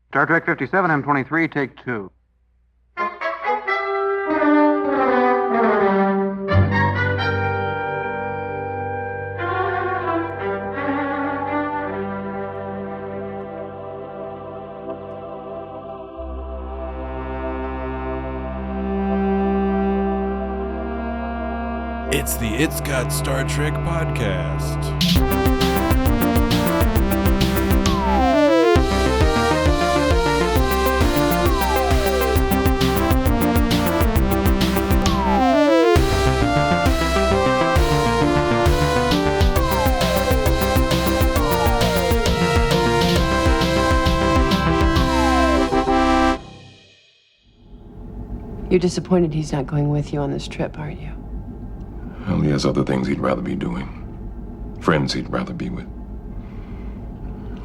Star Trek 57, M23, take 2. It's the It's Got Star Trek podcast. You're disappointed he's not going with you on this trip, aren't you? Well, he has other things he'd rather be doing. Friends he'd rather be with.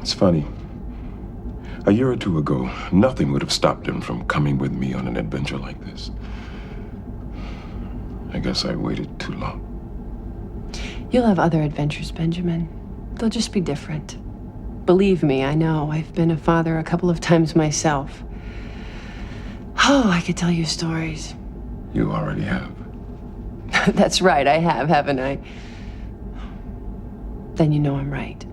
It's funny. A year or two ago, nothing would have stopped him from coming with me on an adventure like this. I guess I waited too long. You'll have other adventures, Benjamin. They'll just be different. Believe me, I know. I've been a father a couple of times myself. Oh, I could tell you stories. You already have. That's right, I have, haven't I? Then you know I'm right.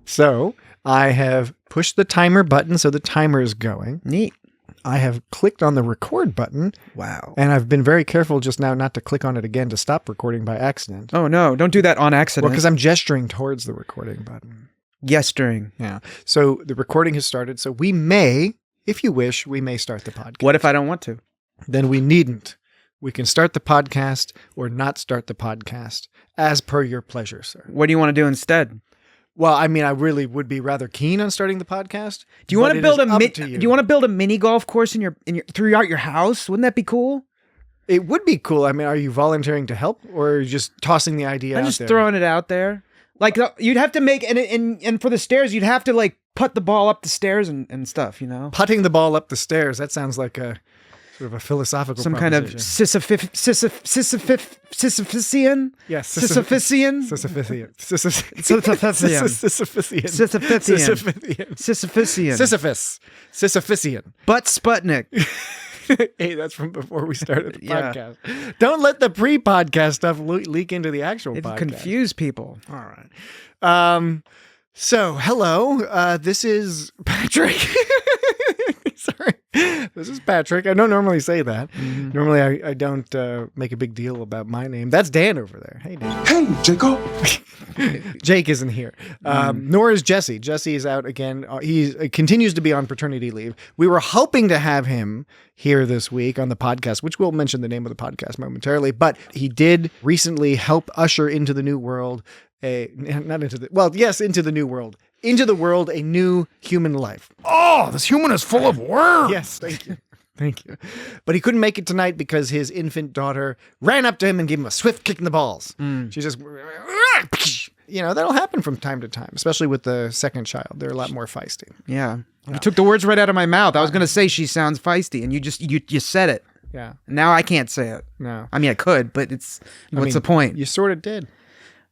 So, I have pushed the timer button so the timer is going. Neat. I have clicked on the record button. Wow. And I've been very careful just now not to click on it again to stop recording by accident. Oh, no. Don't do that on accident. Well, because I'm gesturing towards the recording button. Gesturing. Yeah. So, the recording has started. So, we may, if you wish, we may start the podcast. What if I don't want to? Then we needn't. We can start the podcast or not start the podcast as per your pleasure, sir. What do you want to do instead? Well, I mean, I really would be rather keen on starting the podcast. Do you want to build Do you want to build a mini golf course in your throughout your house? Wouldn't that be cool? It would be cool. I mean, are you volunteering to help or are you just tossing the idea out there? I'm just throwing it out there. Like you'd have to make and for the stairs, you'd have to like put the ball up the stairs and stuff, you know? Putting the ball up the stairs. That sounds like a sort of a philosophical some kind of Sisyphean? Yes. Sisyphean? Sisyphean. But Sputnik. Hey, that's from before we started the podcast. Don't let the pre-podcast stuff leak into the actual podcast. It'll confuse people. All right. So, hello. This is Patrick. Sorry. This is Patrick. I don't normally say that. Mm-hmm. Normally, I don't make a big deal about my name. That's Dan over there. Hey, Dan. Hey, Jacob. Jake isn't here. Nor is Jesse. Jesse is out again. He continues to be on paternity leave. We were hoping to have him here this week on the podcast, which we'll mention the name of the podcast momentarily. But he did recently help usher into the new world into the new world. Into the world, a new human life. Oh, this human is full of worms. Yes, thank you. Thank you. But he couldn't make it tonight because his infant daughter ran up to him and gave him a swift kick in the balls. She just, that'll happen from time to time, especially with the second child. They're a lot more feisty. Yeah. You took the words right out of my mouth. I was going to say she sounds feisty, and you said it. Yeah. Now I can't say it. No. I mean, I could, but what's the point? You sort of did.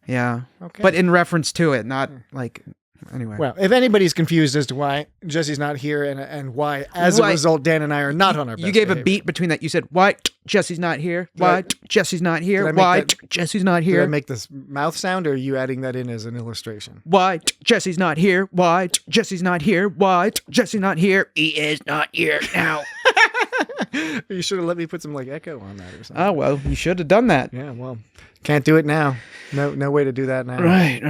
Yeah. Okay. But in reference to it, not like... Anyway. Well, if anybody's confused as to why Jesse's not here and why, as a result, Dan and I are not on our best You gave behavior. a beat between that. You said, why Jesse's not here? Why Jesse's not here? Why Jesse's not here? Did I make this mouth sound, or are you adding that in as an illustration? Why Jesse's not here? Why Jesse's not here? Why Jesse's not here? He is not here now. You should have let me put some echo on that or something. Oh, well, you should have done that. Yeah, well, can't do it now. No way to do that now. Right.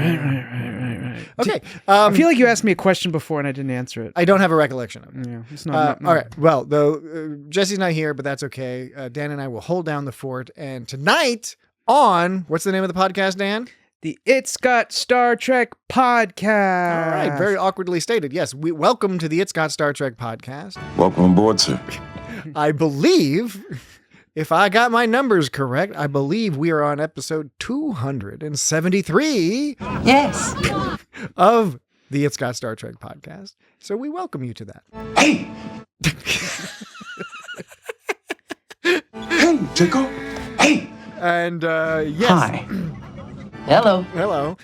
Okay. I feel like you asked me a question before and I didn't answer it. I don't have a recollection of it. Yeah, it's not. All right. Well, though Jesse's not here, but that's okay. Dan and I will hold down the fort. And tonight on, what's the name of the podcast, Dan? The It's Got Star Trek podcast. All right. Very awkwardly stated. Yes. Welcome to the It's Got Star Trek podcast. Welcome aboard, sir. I believe, if I got my numbers correct, I believe we are on episode 273. Yes. Of the It's Got Star Trek podcast. So we welcome you to that. Hey! Hey, Jacob. Hey! And yes. Hi. Hello. Hello.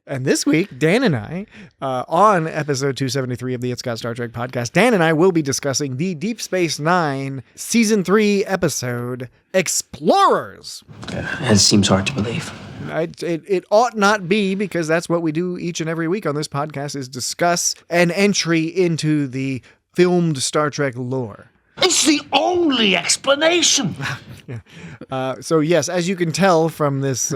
And this week, Dan and I, on episode 273 of the It's Got Star Trek podcast, Dan and I will be discussing the Deep Space Nine Season 3 episode, Explorers. It seems hard to believe. It ought not be, because that's what we do each and every week on this podcast, is discuss an entry into the filmed Star Trek lore. It's the only explanation. So yes, as you can tell from this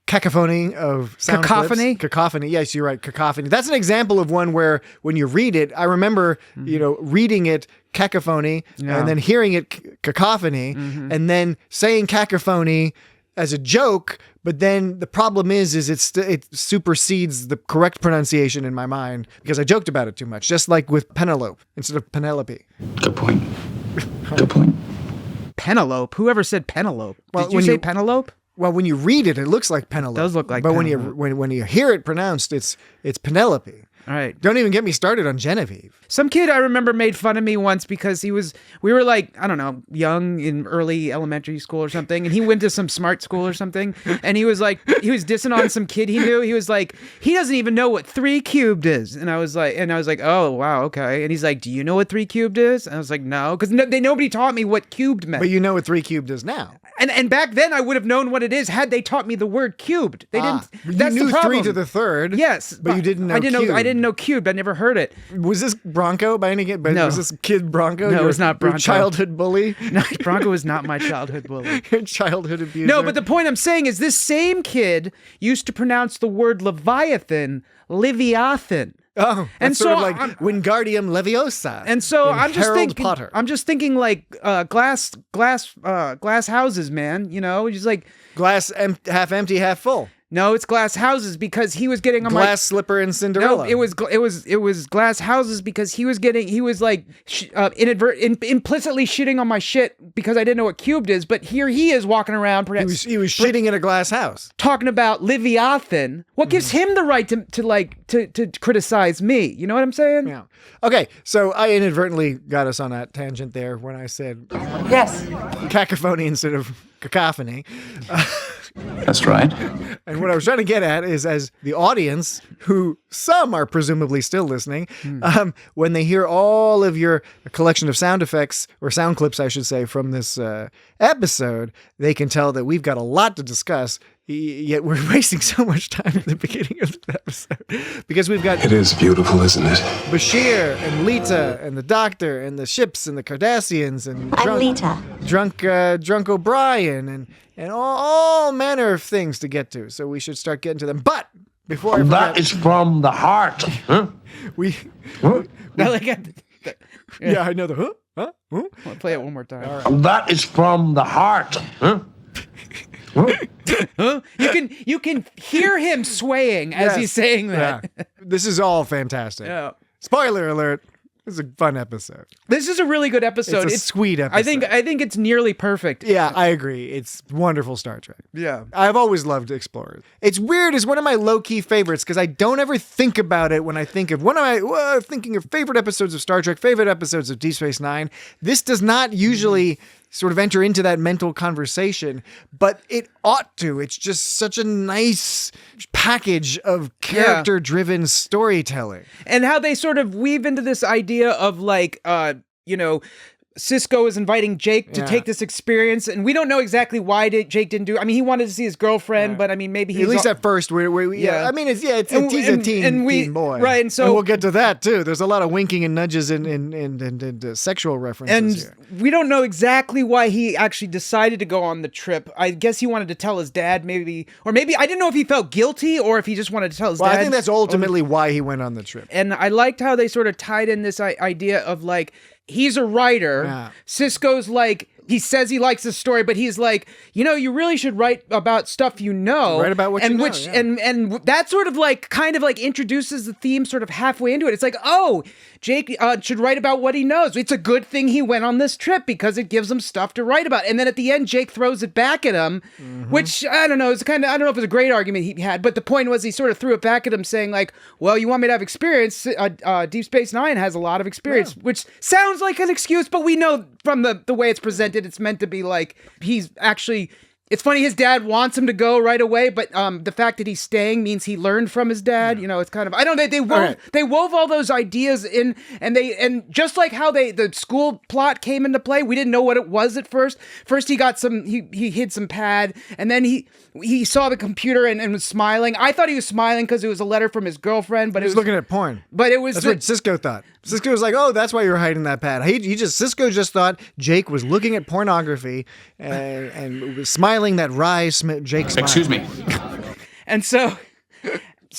cacophony of sound Cacophony? clips, cacophony. Yes, you're right. Cacophony. That's an example of one where when you read it, I remember, reading it cacophony and then hearing it cacophony and then saying cacophony as a joke. But then the problem is it supersedes the correct pronunciation in my mind because I joked about it too much. Just like with Penelope instead of Penelope. Good point. Good point. Penelope. Whoever said Penelope? Well, Did you when say you- Penelope? Well, when you read it, it looks like Penelope. Does look like but Penelope. when you hear it pronounced, it's Penelope. All right. Don't even get me started on Genevieve. Some kid I remember made fun of me once because we were like, I don't know, young in early elementary school or something. And he went to some smart school or something. And he was dissing on some kid he knew. He was like, he doesn't even know what 3 cubed is. And I was like, oh, wow, okay. And he's like, do you know what 3 cubed is? And I was like, no, because nobody taught me what cubed meant. But you know what 3 cubed is now. And back then I would have known what it is had they taught me the word cubed. They didn't. That's you knew the problem. 3 to the third. Yes, but you didn't know cubed. I didn't know cubed. I never heard it. Was this Bronco by any chance? No. Was this kid Bronco? No, it was not Bronco. Your childhood bully? No, Bronco was not my childhood bully. Your childhood abuser? No, but the point I'm saying is this same kid used to pronounce the word Leviathan, Leviathan. Oh, And and sort so of like I'm- Wingardium Leviosa. And so in I'm just Harold thinking, Potter. I'm just thinking like glass houses, man. You know, just like Glass half empty, half full. no, it's glass houses because he was getting on Glass slipper and No, Cinderella. it was glass houses because he was like implicitly shitting on my shit because I didn't know what cubed is. But here he is walking around, He was shitting in a glass house. talking about Leviathan. What gives him the right to criticize me? You know what I'm saying? Yeah. Okay, so I inadvertently got us on that tangent there when I said Yes. cacophony instead of cacophony. That's right. And what I was trying to get at is, as the audience, who some are presumably still listening, when they hear all of your collection of sound effects, or sound clips, I should say, from this episode, they can tell that we've got a lot to discuss, yet we're wasting so much time at the beginning of the episode. Because we've got It is beautiful, isn't it? Bashir and Lita and the Doctor and the ships and the Cardassians and drunk O'Brien and all manner of things to get to. So we should start getting to them. But before I forget, That is from the heart. Huh? we yeah, I know the huh? I'll play it one more time. That is from the heart. Huh? You can hear him swaying as Yes. he's saying that. Yeah. This is all fantastic. Yeah. Spoiler alert. This is a fun episode. This is a really good episode. It's a sweet episode. I think it's nearly perfect. Yeah, I agree. It's wonderful Star Trek. Yeah. I've always loved Explorers. It's weird. It's one of my low-key favorites because I don't ever think about it when I think of thinking of favorite episodes of Star Trek, favorite episodes of Deep Space Nine. This does not usually sort of enter into that mental conversation, but it ought to. It's just such a nice package of character-driven storytelling. And how they sort of weave into this idea of like, Sisko is inviting Jake to take this experience, and we don't know exactly why Jake didn't do it. I mean, he wanted to see his girlfriend, but I mean, maybe he's At least at first, yeah. I mean, he's a teen boy, right? And so we'll get to that too. There's a lot of winking and nudges and sexual references and here. we don't know exactly why he actually decided to go on the trip. I guess he wanted to tell his dad, maybe I didn't know if he felt guilty or if he just wanted to tell his dad. I think that's ultimately why he went on the trip. And I liked how they sort of tied in this idea of like, he's a writer. Yeah. Sisko's like, he says he likes the story, but he's like, you really should write about stuff you know. Write about what you know, which, yeah. and that sort of like, kind of like introduces the theme sort of halfway into it. It's like, oh, Jake should write about what he knows. It's a good thing he went on this trip because it gives him stuff to write about. And then at the end, Jake throws it back at him, which I don't know. It's I don't know if it's a great argument he had, but the point was he sort of threw it back at him saying like, well, you want me to have experience? Deep Space Nine has a lot of experience, which sounds like an excuse, but we know from the way it's presented, it's meant to be like he's actually It's funny, his dad wants him to go right away, but the fact that he's staying means he learned from his dad. You know, it's kind of, I don't know, they wove all those ideas in, and just like how the school plot came into play, we didn't know what it was at first. First he got he hid some pad, and then he saw the computer and was smiling. I thought he was smiling because it was a letter from his girlfriend, but He was looking at porn. But it was That's what Sisko thought. Sisko was like, "Oh, that's why you're hiding that pad." Sisko just thought Jake was looking at pornography and was smiling that wry Jake smile. Excuse me. And so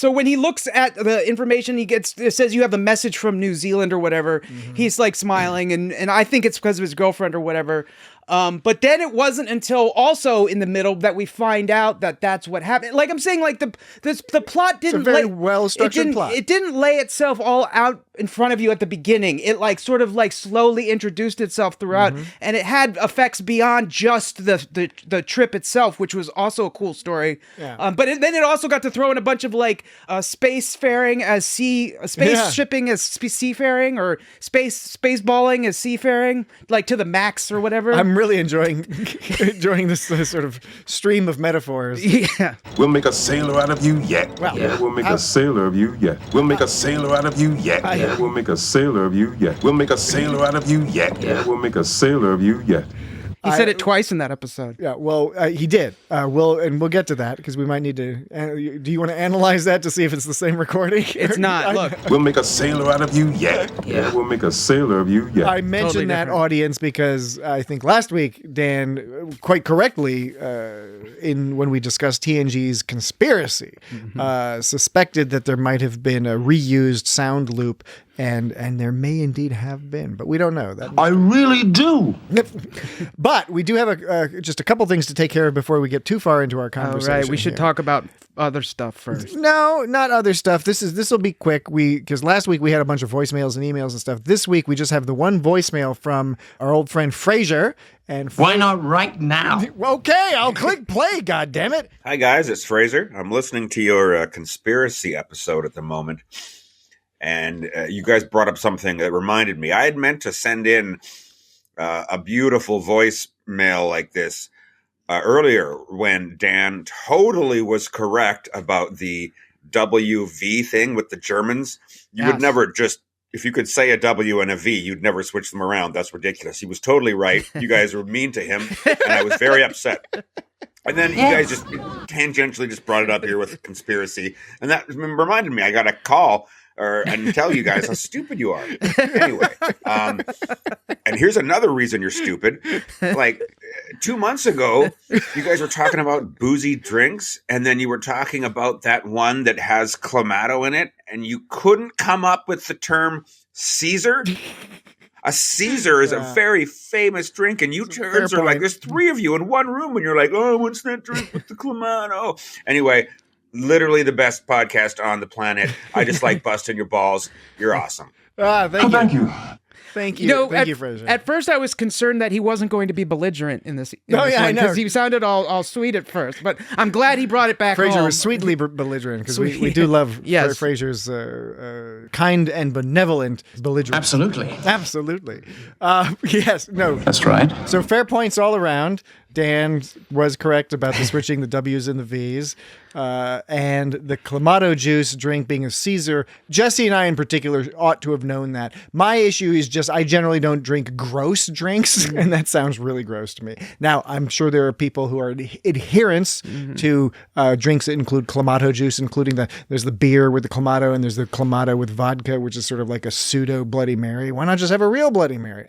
when he looks at the information it says you have a message from New Zealand or whatever, he's like smiling, and I think it's because of his girlfriend or whatever. But then it wasn't until also in the middle that we find out that that's what happened. Like I'm saying, like the plot didn't It's a very well-structured plot. It didn't lay itself all out in front of you at the beginning. It like sort of like slowly introduced itself throughout, and it had effects beyond just the trip itself, which was also a cool story. Yeah. Then it also got to throw in a bunch of like spacefaring as shipping as seafaring, or spaceballing as seafaring, like to the max or whatever. I'm really enjoying this sort of stream of metaphors. Yeah. We'll make a sailor out of you yet. Well, Yeah, we'll make a sailor of you yet. We'll make a sailor out of you yet. Yeah, we'll make a sailor of you yet. We'll make a sailor out of you yet. Yeah, we'll make a sailor of you yet. He said it twice in that episode. Yeah, well, he did. We'll get to that because we might need to. Do you want to analyze that to see if it's the same recording? It's not. Look. We'll make a sailor out of you yet. Yeah, we'll make a sailor of you yet. I mentioned Totally that, different. audience, because I think last week Dan quite correctly, when we discussed TNG's conspiracy, suspected that there might have been a reused sound loop, and there may indeed have been, but we don't know that. I really do. But we do have just a couple things to take care of before we get too far into our All conversation. right, we should here. talk about other stuff first. No, not other stuff. This will be quick. Because last week we had a bunch of voicemails and emails and stuff. This week we just have the one voicemail from our old friend Fraser. And Why not right now? Okay, I'll click play. God damn it! Hi, guys. It's Fraser. I'm listening to your conspiracy episode at the moment. And you guys brought up something that reminded me. I had meant to send in a beautiful voicemail like this earlier when Dan totally was correct about the WV thing with the Germans. You would never just, if you could say a W and a V, you'd never switch them around. That's ridiculous. He was totally right. You guys were mean to him, and I was very upset. And then you guys just tangentially just brought it up here with conspiracy. And that reminded me, I got a call and tell you guys how stupid you are. Anyway, and here's another reason you're stupid. Like 2 months ago, you guys were talking about boozy drinks, and then you were talking about that one that has Clamato in it, and you couldn't come up with the term Caesar. A Caesar is a very famous drink, and you turns are like, there's three of you in one room, and you're like, oh, what's that drink with the Clamato? Anyway, literally the best podcast on the planet. I just like busting your balls. You're awesome. Thank you. Thank you. Thank you, Fraser. At first, I was concerned that he wasn't going to be belligerent in this. I know. Because he sounded all sweet at first, but I'm glad he brought it back Fraser home. was sweetly belligerent because we do love Yes. Fraser's kind and benevolent belligerence. Absolutely. Yes, no. That's right. So fair points all around. Dan was correct about the switching the W's and the V's. And the Clamato juice drink being a Caesar. Jesse and I in particular ought to have known that. My issue is just I generally don't drink gross drinks, and that sounds really gross to me. Now, I'm sure there are people who are adherents to drinks that include Clamato juice, including there's the beer with the Clamato, and there's the Clamato with vodka, which is sort of like a pseudo Bloody Mary. Why not just have a real Bloody Mary?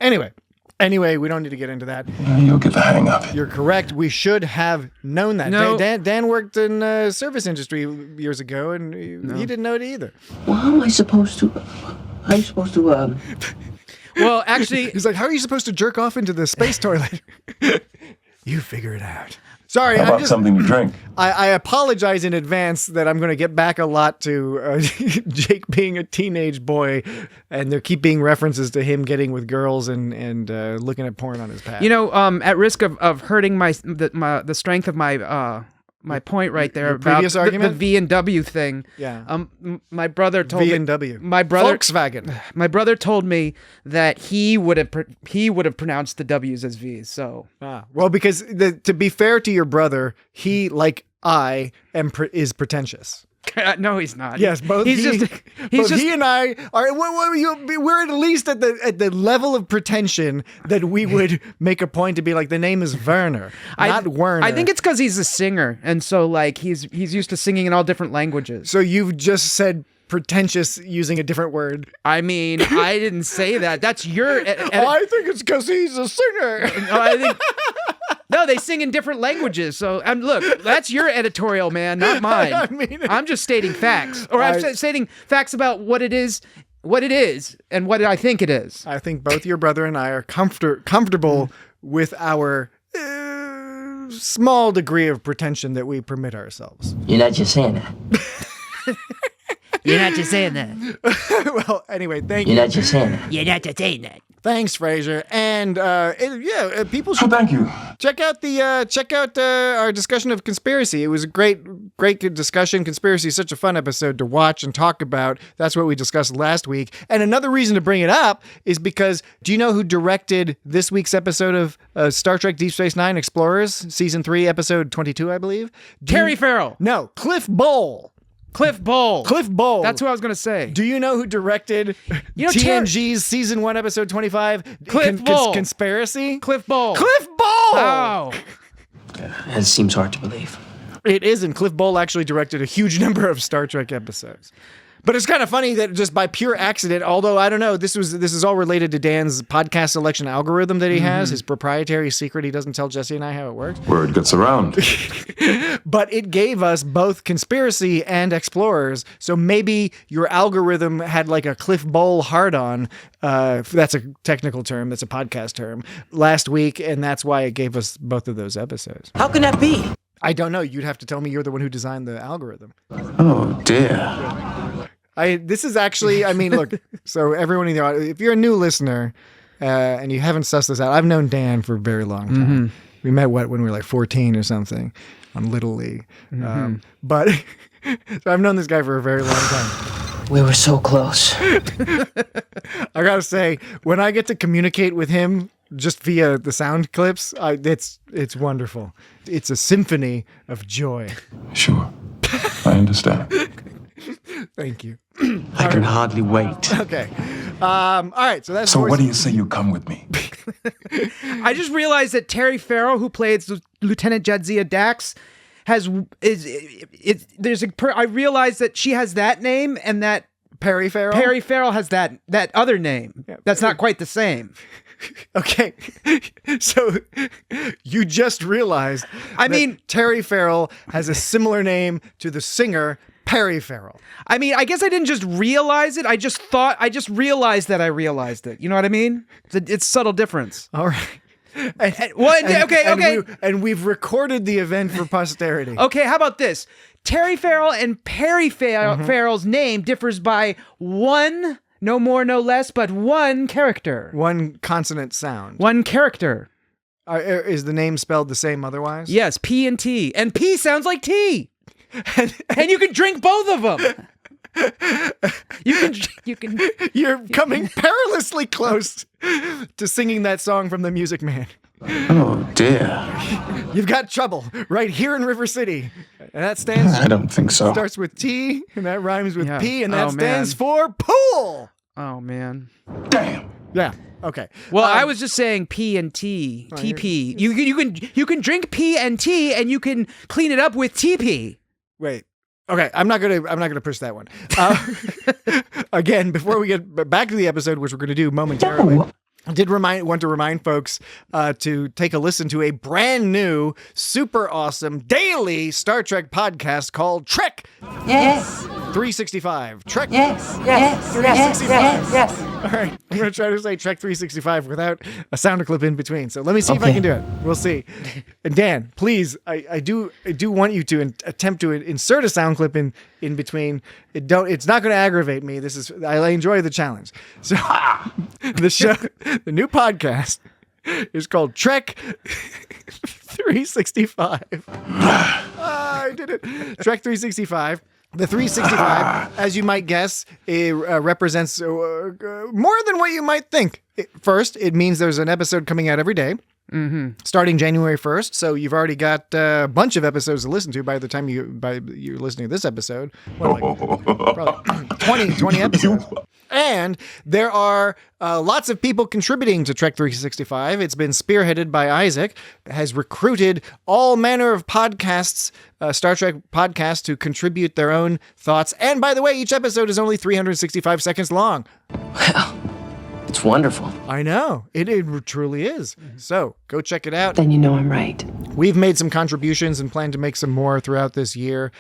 Anyway, we don't need to get into that. You'll get the hang of it. You're correct. We should have known that. No. Dan worked in service industry years ago, and he didn't know it either. Well, how am I supposed to? Well, actually, He's like, how are you supposed to jerk off into the space toilet? You figure it out. Sorry, How about something to drink? I apologize in advance that I'm going to get back a lot to Jake being a teenage boy, and there keep being references to him getting with girls and looking at porn on his pad. at risk of hurting the strength of my my point right there Your about previous argument? the V and W thing. Yeah. My brother told V and me, W. my brother Volkswagen. My brother told me that he would have pronounced the W's as V's. So Well, because to be fair to your brother, he, like I, is pretentious. no, he's not. Yes, both he's he, just both he and I are. We're at least at the level of pretension that we would make a point to be like, the name is Werner, not Werner. I think it's because he's a singer, and so like he's used to singing in all different languages. So you've just said pretentious using a different word. I mean, I didn't say that. That's your. I think it's because he's a singer. No, they sing in different languages. So, look, that's your editorial, man, not mine. I mean, I'm just stating facts, or I'm stating facts about what it is, and what I think it is. I think both your brother and I are comfortable with our small degree of pretension that we permit ourselves. You're not just saying that. You're not just saying that. Well, anyway, thank you. You're not just saying that. You're not just saying that. Thanks, Fraser. And people should Thank you. check out our discussion of conspiracy. It was a great discussion. Conspiracy is such a fun episode to watch and talk about. That's what we discussed last week. And another reason to bring it up is because, do you know who directed this week's episode of Star Trek Deep Space Nine Explorers, season 3, episode 22, I believe? Terry Farrell. No, Cliff Bowl. Cliff Bowl. Cliff Bowl. That's what I was going to say. Do you know who directed TNG's season 1, episode 25? Cliff Bowl. Conspiracy? Cliff Bowl. Cliff Bowl! Oh. That seems hard to believe. It isn't. Cliff Bowl actually directed a huge number of Star Trek episodes. But it's kind of funny that just by pure accident, although I don't know, this is all related to Dan's podcast selection algorithm that he has, his proprietary secret. He doesn't tell Jesse and I how it works. Word gets around. But it gave us both Conspiracy and Explorers. So maybe your algorithm had like a Cliff Bowl hard-on. That's a technical term. That's a podcast term. Last week, and that's why it gave us both of those episodes. How can that be? I don't know. You'd have to tell me you're the one who designed the algorithm. Oh, dear. This is actually, I mean, look, so everyone in the audience, if you're a new listener and you haven't sussed this out, I've known Dan for a very long time. We met, when we were like 14 or something on Little League. But so I've known this guy for a very long time. We were so close. I gotta say, when I get to communicate with him just via the sound clips, it's wonderful. It's a symphony of joy. Sure. I understand. Thank you. I can hardly wait. Okay. All right. So that's So what do you say you come with me? I just realized that Terry Farrell, who plays Lieutenant Jadzia Dax, I realized that she has that name and that Perry Farrell? Perry Farrell has that other name. Yeah. That's not quite the same. Okay. So you just realized Terry Farrell has a similar name to the singer Perry Farrell. I mean, I guess I didn't just realize it. I just realized that I realized it. You know what I mean? It's a subtle difference. All right. And we've recorded the event for posterity. Okay, how about this? Terry Farrell and Perry Farrell's name differs by one, no more, no less, but one character. One consonant sound. One character. Is the name spelled the same otherwise? Yes, P and T. And P sounds like tea. And you can drink both of them. You can. You're coming perilously close to singing that song from the Music Man. Oh, dear. You've got trouble right here in River City. And that stands... I don't think so. Starts with T, and that rhymes with P, and that Oh, stands man. for pool. Oh, man. Damn. Yeah. Okay. Well, I was just saying P and T. TP. You can drink P and T, and you can clean it up with TP. Wait. Okay, I'm not gonna push that one. Again, before we get back to the episode, which we're gonna do momentarily, I did want to remind folks to take a listen to a brand new, super awesome daily Star Trek podcast called Trek. Yes. 365. Trek. Yes. 365. Yes. All right, I'm going to try to say Trek 365 without a sound clip in between. So let me see if I can do it. We'll see. And Dan, please, I do want you to attempt to insert a sound clip in between. It's not going to aggravate me. I enjoy the challenge. So the new podcast is called Trek 365. I did it. Trek 365. The 365, as you might guess, it represents more than what you might think. First, it means there's an episode coming out every day. Starting January 1st, so you've already got a bunch of episodes to listen to by the time you're listening to this episode. Probably 20 episodes. And there are lots of people contributing to Trek 365. It's been spearheaded by Isaac, has recruited all manner of podcasts, Star Trek podcasts, to contribute their own thoughts. And by the way, each episode is only 365 seconds long. Well, it's wonderful. I know. It truly is. So go check it out. Then you know I'm right. We've made some contributions and plan to make some more throughout this year.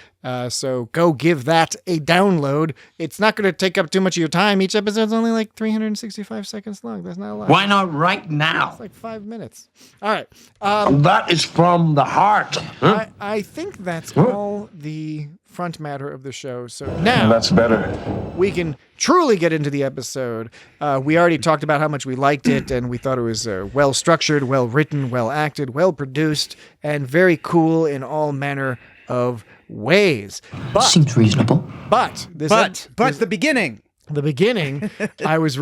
So go give that a download. It's not going to take up too much of your time. Each episode's only like 365 seconds long. That's not a lot. Why not right now? It's like 5 minutes. All right. That is from the heart. I think that's all the front matter of the show. So now That's better. we can truly get into the episode. We already talked about how much we liked it, and we thought it was well structured, well written, well acted, well produced, and very cool in all manner of ways. But Seems reasonable. The beginning. the beginning, I was.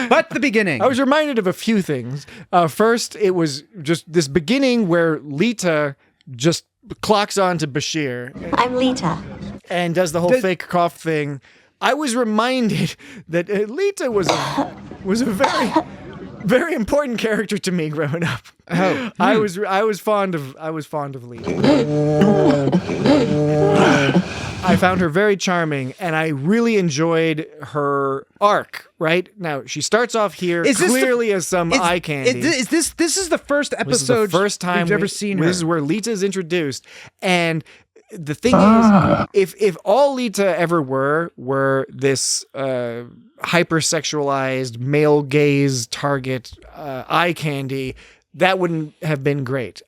But the beginning. I was reminded of a few things. First, it was just this beginning where Lita just clocks on to Bashir. I'm Lita. And does the whole fake cough thing. I was reminded that Lita was a very, very important character to me growing up. Oh, I was fond of Lita. I found her very charming, and I really enjoyed her arc. Right now, she starts off here clearly as some eye candy. This is the first episode. This is the first time we've ever seen her. This is where Lita's introduced, and the thing is, if all Lita ever were this hypersexualized male gaze target eye candy, that wouldn't have been great.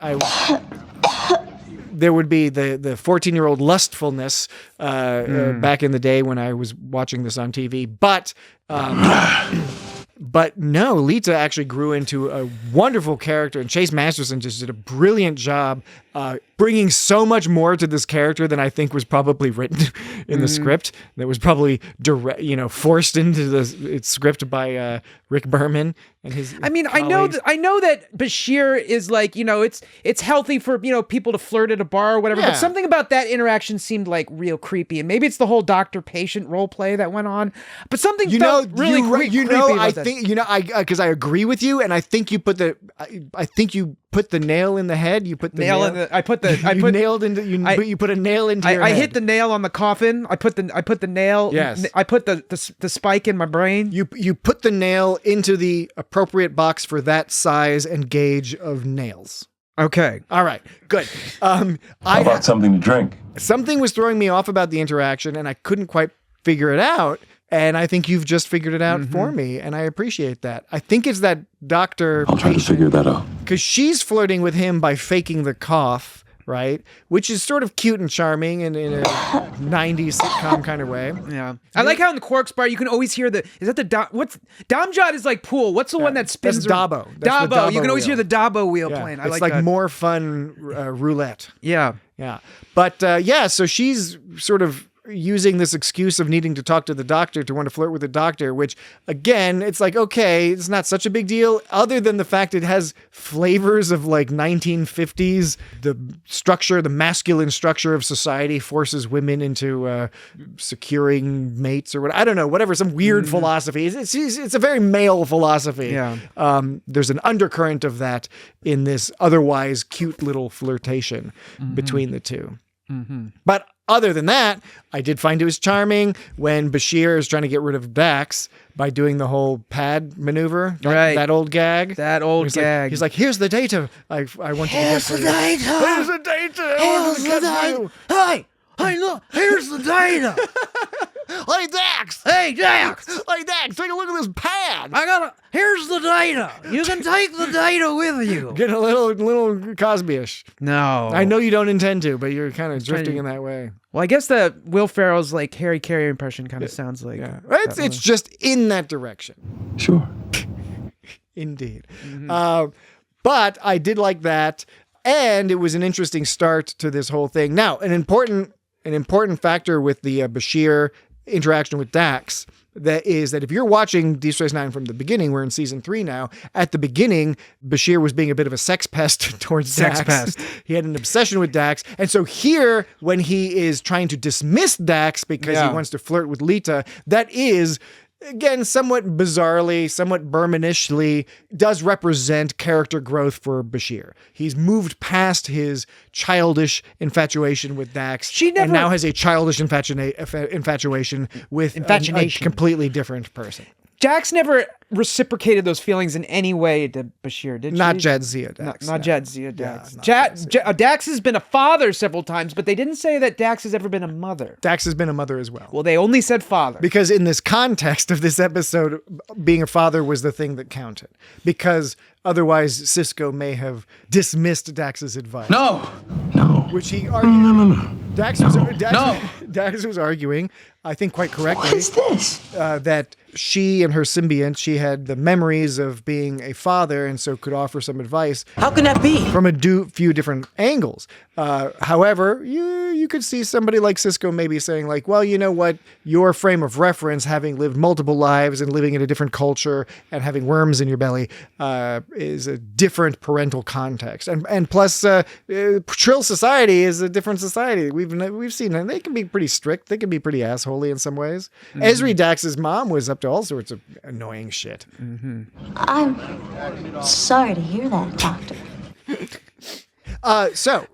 There would be the 14-year-old lustfulness back in the day when I was watching this on TV, but no, Lita actually grew into a wonderful character, and Chase Masterson just did a brilliant job bringing so much more to this character than I think was probably written in the script. That was probably forced into the script by Rick Berman and his. I mean, colleagues. I know that Bashir is like, it's healthy for people to flirt at a bar or whatever. Yeah. But something about that interaction seemed like real creepy, and maybe it's the whole doctor-patient role play that went on. But something felt really creepy. Because I agree with you, and I think you put the nail in the head. You put the nail in the. You put a nail into your head. I hit the nail on the coffin. I put the nail. Yes. I put the spike in my brain. You put the nail into the appropriate box for that size and gauge of nails. Okay. All right. Good. How about something to drink? Something was throwing me off about the interaction, and I couldn't quite figure it out. And I think you've just figured it out for me, and I appreciate that. I think it's that doctor. I'll try to figure that out. Because she's flirting with him by faking the cough, right? Which is sort of cute and charming in a 90s sitcom kind of way. Yeah. I like how in the Quarks bar you can always hear Damjad is like pool. What's the one that spins? That's Dabo. That's the Dabo. You can always wheel. hear the Dabo wheel Yeah. playing. I It's like that. more fun roulette. Yeah. Yeah. But so she's sort of using this excuse of needing to talk to the doctor to want to flirt with the doctor, which again, it's like, okay, it's not such a big deal other than the fact it has flavors of like 1950s. The masculine structure of society forces women into securing mates or what, I don't know, whatever, some weird philosophy. It's a very male philosophy. Yeah. There's an undercurrent of that in this otherwise cute little flirtation between the two. But other than that, I did find it was charming when Bashir is trying to get rid of Dax by doing the whole pad maneuver. That old gag. He's like, here's the data I want you to get for you. Here's the data. Here's the data. Hey, look, here's the data. Hey, Dax. Hey, Dax. Hey, Dax, take a look at this pad. Here's the data. You can take the data with you. Getting a little Cosby-ish. No. I know you don't intend to, but you're kind of drifting in that way. Well, I guess the Will Ferrell's like Harry Carey impression kind of sounds like. Yeah. It's just in that direction. Sure. Indeed. But I did like that. And it was an interesting start to this whole thing. Now, an important factor with the Bashir interaction with Dax that is that if you're watching DS9 from the beginning, we're in season 3 now. At the beginning, Bashir was being a bit of a sex pest towards Dax. He had an obsession with Dax. And so here, when he is trying to dismiss Dax because he wants to flirt with Lita, that is, again, somewhat bizarrely, somewhat Bermanishly, does represent character growth for Bashir. He's moved past his childish infatuation with Dax and now has a childish infatuation with a completely different person. Dax never reciprocated those feelings in any way to Bashir, did she? Not Jadzia Dax. Not Jadzia Dax. Dax has been a father several times, but they didn't say that Dax has ever been a mother. Dax has been a mother as well. Well, they only said father. Because in this context of this episode, being a father was the thing that counted. Because otherwise, Sisko may have dismissed Dax's advice. No. Which he argued. No. Dax was arguing, I think quite correctly. What is this? That she and her symbiont, she had the memories of being a father and so could offer some advice. How can that be? From a few different angles. However, you could see somebody like Sisko maybe saying like, well, you know what? Your frame of reference, having lived multiple lives and living in a different culture and having worms in your belly, is a different parental context. And plus, Trill society is a different society. We've seen them. They can be pretty strict. They can be pretty assholey in some ways. S3E Dax's mom was up to all sorts of annoying shit. I'm sorry to hear that, Doctor.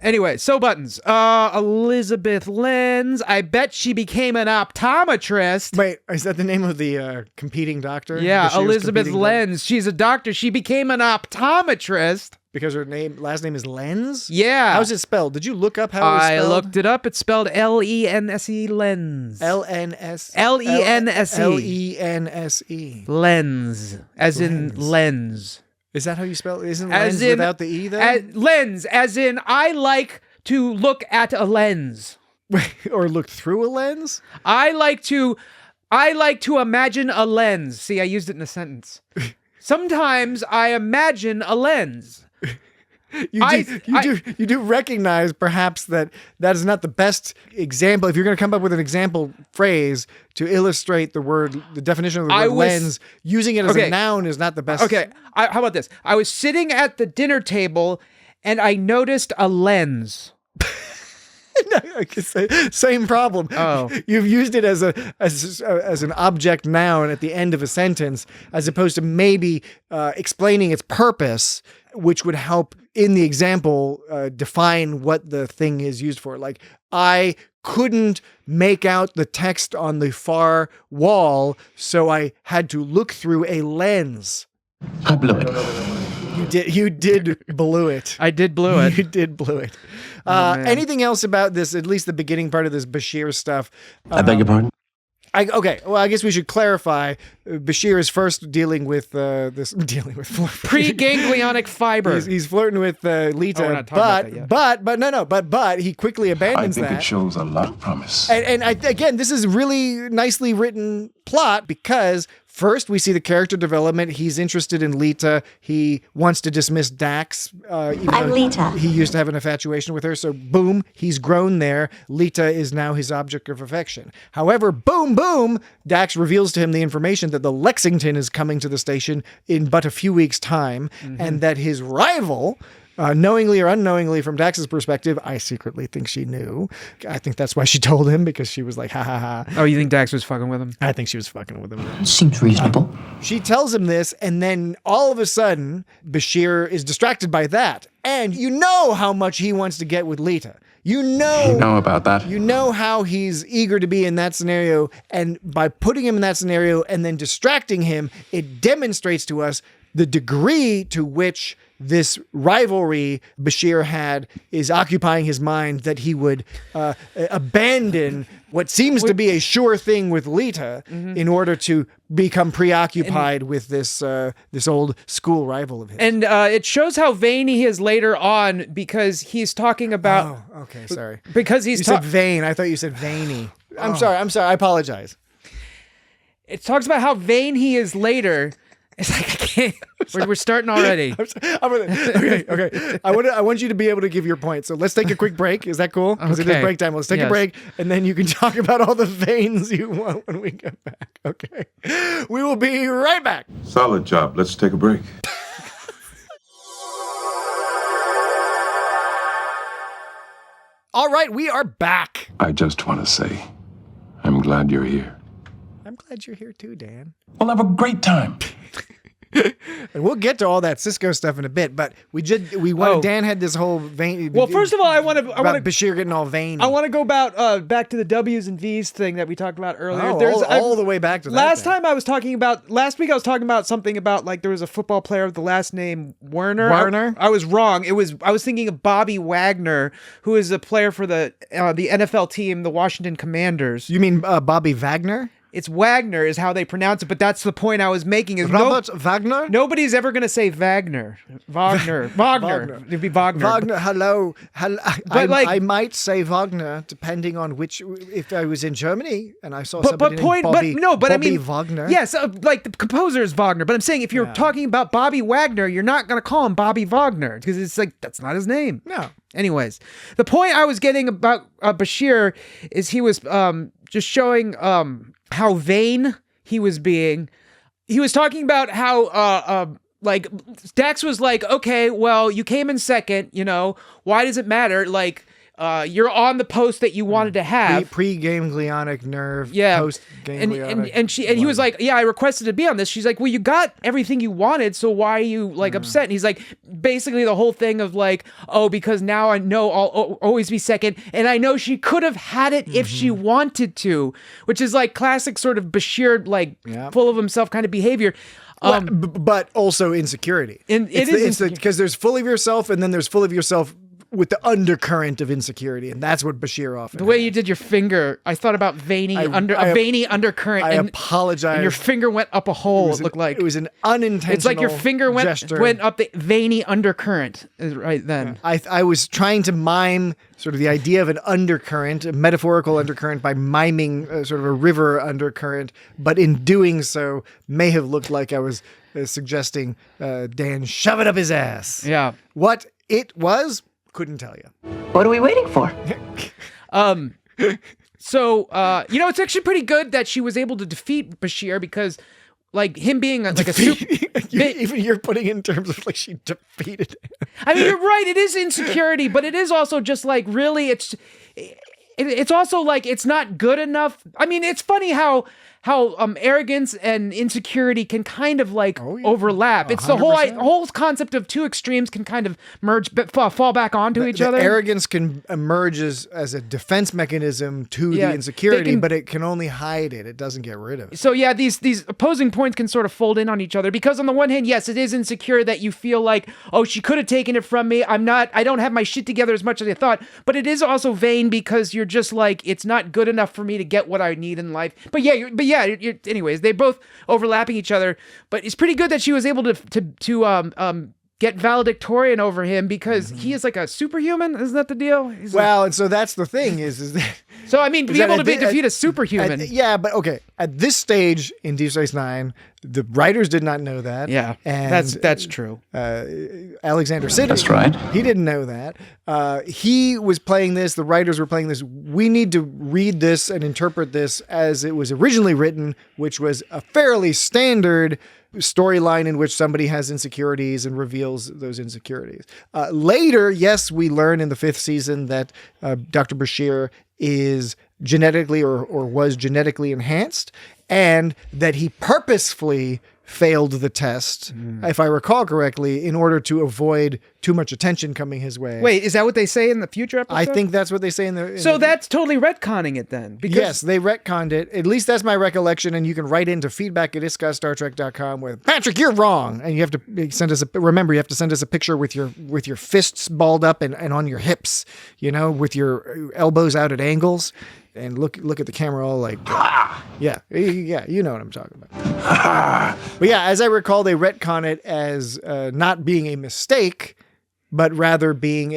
Anyway, buttons. Elizabeth Lenz. I bet she became an optometrist. Wait, is that the name of the competing doctor? Yeah, Elizabeth Lenz. She's a doctor. She became an optometrist. Because her last name is Lenz? Yeah. How's it spelled? Did you look up how it was spelled? I looked it up. It's spelled L-E-N-S-E, Lenz. L-N-S... L-E-N-S-E. L-E-N-S-E. Lens. As in lens. Is that how you spell it? Isn't lens without the E, though? Lens, as in I like to look at a lens. Or look through a lens? I like to imagine a lens. See, I used it in a sentence. Sometimes I imagine a lens. You do recognize perhaps that is not the best example. If you're going to come up with an example phrase to illustrate the definition of the word lens, using it as a noun is not the best. Okay, how about this? I was sitting at the dinner table and I noticed a lens. Same problem. Oh, you've used it as an object noun at the end of a sentence, as opposed to maybe explaining its purpose, which would help in the example define what the thing is used for. Like, I couldn't make out the text on the far wall, so I had to look through a lens. I blew it. You did blew it. I did blew it. You did blew it. Anything else about this, at least the beginning part of this Bashir stuff? I beg your pardon? Okay, well, I guess we should clarify. Bashir is first dealing with pre-ganglionic fiber. He's flirting with Lita, but he quickly abandons that. I think it shows a lot of promise. And again, this is really nicely written plot because first we see the character development. He's interested in Lita. He wants to dismiss Dax. I'm Lita. He used to have an infatuation with her. So boom, he's grown there. Lita is now his object of affection. However, boom, Dax reveals to him the information that the Lexington is coming to the station in but a few weeks' time, and that his rival, knowingly or unknowingly from Dax's perspective, I secretly think she knew. I think that's why she told him, because she was like, ha ha ha. Oh, you think Dax was fucking with him? I think she was fucking with him. Seems reasonable. She tells him this, and then all of a sudden, Bashir is distracted by that. And you know how much he wants to get with Lita. You know about that. You know how he's eager to be in that scenario, and by putting him in that scenario and then distracting him, it demonstrates to us the degree to which this rivalry Bashir had is occupying his mind, that he would abandon what seems to be a sure thing with Lita in order to become preoccupied with this old school rival of his. And it shows how vain he is later on, because he's talking about... Oh, okay, sorry. Because he's... You said vain. I thought you said veiny. I'm sorry. I apologize. It talks about how vain he is later, It's like, I can't. We're starting already. Okay. I want you to be able to give your point. So let's take a quick break. Is that cool? Because it is Okay. break time. Let's take a Yes. break, and then you can talk about all the veins you want when we get back. Okay. We will be right back. Solid job. Let's take a break. All right, we are back. I just want to say, I'm glad you're here. I'm glad you're here too, Dan. We'll have a great time. And we'll get to all that Sisko stuff in a bit, but Dan had this whole vein. Well, first of all, I want to Bashir getting all veiny. I want to go back to the W's and V's thing that we talked about earlier. Oh, all the way back to that. Last week I was talking about something about like there was a football player with the last name Werner. I was wrong. I was thinking of Bobby Wagner, who is a player for the NFL team, the Washington Commanders. You mean Bobby Wagner? It's Wagner is how they pronounce it, but that's the point I was making. Is Robert Wagner? Nobody's ever going to say Wagner. Wagner. It'd be Wagner. Wagner, hello. But I might say Wagner, depending on which. If I was in Germany and I saw somebody named Bobby Wagner. Yes, like the composer is Wagner, but I'm saying if you're talking about Bobby Wagner, you're not going to call him Bobby Wagner because it's like that's not his name. No. Anyways, the point I was getting about Bashir is he was just showing how vain he was being. He was talking about how like Dax was like, okay, well, you came in second, why does it matter? Like you're on the post that you wanted to have. Pre-game glionic nerve, post-game glionic. And he was like, yeah, I requested to be on this. She's like, well, you got everything you wanted, so why are you like upset? And he's like, basically the whole thing of like, oh, because now I know I'll always be second, and I know she could have had it if she wanted to, which is like classic sort of Bashir, like full of himself kind of behavior. But also insecurity. Because there's full of yourself, and then there's full of yourself with the undercurrent of insecurity, and that's what Bashir often. The way you did your finger, I thought about veiny undercurrent. I apologize. And your finger went up a hole. It looked like it was an unintentional. It's like your finger went up the veiny undercurrent. Right then, I was trying to mime sort of the idea of an undercurrent, a metaphorical undercurrent, by miming sort of a river undercurrent, but in doing so, may have looked like I was suggesting Dan shove it up his ass. Yeah. What it was. Couldn't tell you. What are we waiting for? So, it's actually pretty good that she was able to defeat Bashir because, like, him being like a super... Even you're putting it in terms of, like, she defeated him. I mean, you're right. It is insecurity, but it is also just, like, really, it's also, like, it's not good enough. I mean, it's funny how arrogance and insecurity can kind of like overlap. 100%. It's the whole concept of two extremes can kind of merge, but fall back onto each other. Arrogance can emerge as a defense mechanism to the insecurity, but it can only hide it. It doesn't get rid of it. So yeah, these opposing points can sort of fold in on each other because on the one hand, yes, it is insecure that you feel like, oh, she could have taken it from me. I don't have my shit together as much as I thought, but it is also vain because you're just like, it's not good enough for me to get what I need in life. Anyways, they both overlapping each other, but it's pretty good that she was able to get valedictorian over him because he is like a superhuman. Isn't that the deal? And so that's the thing is that. So I mean, be able to defeat a superhuman. But okay. At this stage in Deep Space Nine, the writers did not know that. Yeah, and that's true. Alexander Siddig, that's right. He didn't know that. He was playing this. The writers were playing this. We need to read this and interpret this as it was originally written, which was a fairly standard storyline in which somebody has insecurities and reveals those insecurities. Later, yes, we learn in the 5th season that Dr. Bashir is genetically or was genetically enhanced, and that he purposefully failed the test, if I recall correctly, in order to avoid too much attention coming his way. Wait, is that what they say in the future episode? I think that's what they say in the... So that's totally retconning it then? Because yes, they retconned it. At least that's my recollection, and you can write into feedback@iscostartrek.com with, Patrick, you're wrong! And you have to send us you have to send us a picture with your fists balled up and on your hips, with your elbows out at angles. And look at the camera all like, yeah, you know what I'm talking about. But yeah, as I recall, they retcon it as not being a mistake, but rather being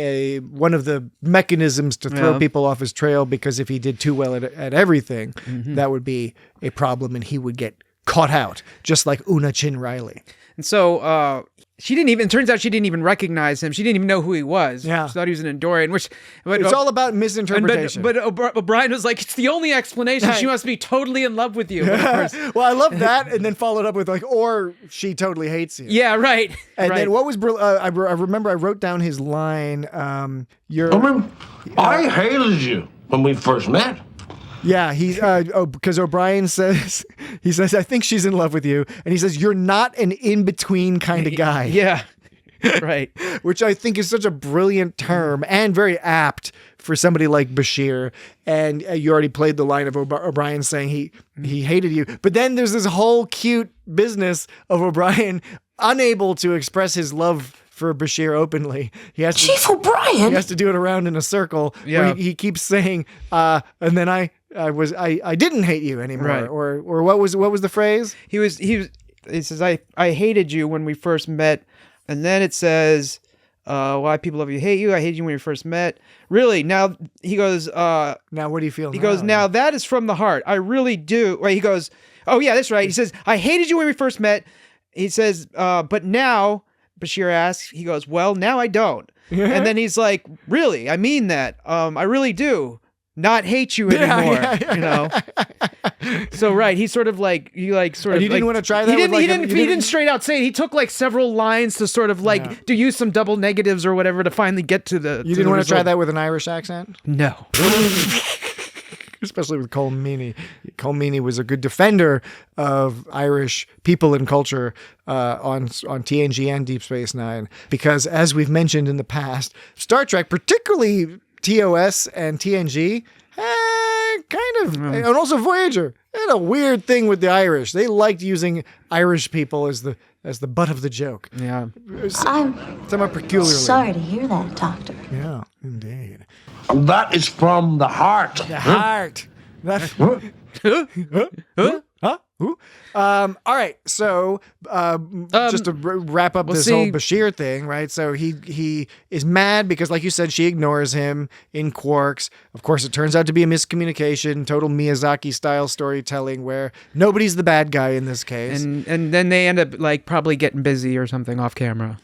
one of the mechanisms to throw people off his trail, because if he did too well at everything, that would be a problem and he would get caught out, just like Una Chin Riley. And so she didn't even, turns out she didn't even recognize him. She didn't even know who he was. Yeah. She thought he was an Andorian, which... It's all about misinterpretation. But O'Brien was like, it's the only explanation. She must be totally in love with you. But of course, well, I love that, and then followed up with like, or she totally hates you. yeah, right. And right. then what was I remember I wrote down his line. I hated you when we first met. Yeah, he's because O'Brien says I think she's in love with you, and he says you're not an in between kind of guy. Yeah. Right. Which I think is such a brilliant term and very apt for somebody like Bashir. And you already played the line of O'Brien saying he hated you. But then there's this whole cute business of O'Brien unable to express his love for Bashir openly. Chief O'Brien? He has to do it around in a circle where he keeps saying, and then I didn't hate you anymore. Right. Or what was the phrase? He says, I hated you when we first met. And then it says, why people love you, hate you. I hated you when we first met. Really? Now, he goes... now, what do you feel He goes, now that is from the heart. I really do. Wait, he goes, oh, yeah, that's right. He says, I hated you when we first met. He says, but now, Bashir asks, he goes, well, now I don't. And then he's like, really? I mean that. I really do. Not hate you anymore, you know. So right, he sort of like you didn't want to try that. He didn't straight out say it. He took like several lines to sort of like to use some double negatives or whatever to finally get to the. You didn't want to try that with an Irish accent? No. Especially with Colm Meaney. Colm Meaney was a good defender of Irish people and culture on TNG and Deep Space Nine because, as we've mentioned in the past, Star Trek, particularly TOS and TNG, and also Voyager, had a weird thing with the Irish. They liked using Irish people as the butt of the joke. Yeah. I'm somewhat peculiarly. Sorry to hear that, Doctor. Yeah, indeed. That is from the heart. The heart. All right, so just to wrap up this whole Bashir thing, right? So he is mad because, like you said, she ignores him in Quarks. Of course, it turns out to be a miscommunication, total Miyazaki-style storytelling where nobody's the bad guy in this case. And then they end up like probably getting busy or something off camera.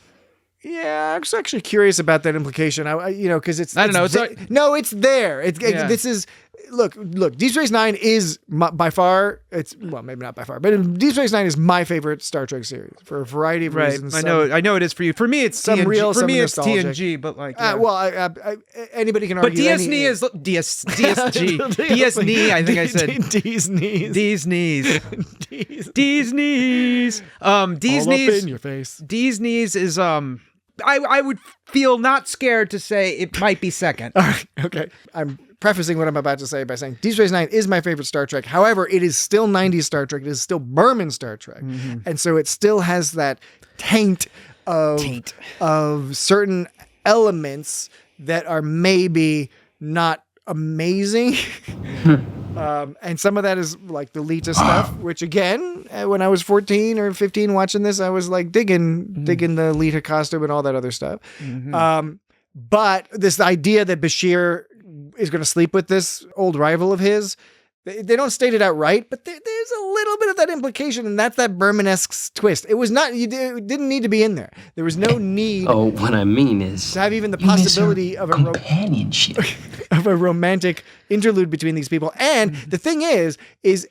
Yeah, I was actually curious about that implication. Because it's... I don't know. No, it's there. This is... Look, Deep Space Nine is by far, maybe not by far, but Deep Space Nine is my favorite Star Trek series for a variety of reasons. I know it is for you. For me, it's some TNG. real, for some me, it's nostalgic. TNG, but like... anybody can argue. But DS9 is... DSG. DS9, I think I said. D's knees. D's knees. D's knees. D's All knees. up in your face. D's knees is... I would feel not scared to say it might be second. All right, okay. I'm prefacing what I'm about to say by saying Deep Space Nine is my favorite Star Trek. However, it is still 90s Star Trek. It is still Berman Star Trek. Mm-hmm. And so it still has that taint of certain elements that are maybe not amazing. And some of that is like the Lita stuff, which again, when I was 14 or 15 watching this, I was like digging the Lita costume and all that other stuff. Mm-hmm. But this idea that Bashir is going to sleep with this old rival of his, they don't state it outright, but there's a little bit of that implication, and that's that Berman-esque twist. It was not, it didn't need to be in there. There was no need. Oh, what I mean is to have even the possibility of a companionship, of a romantic interlude between these people. And the thing is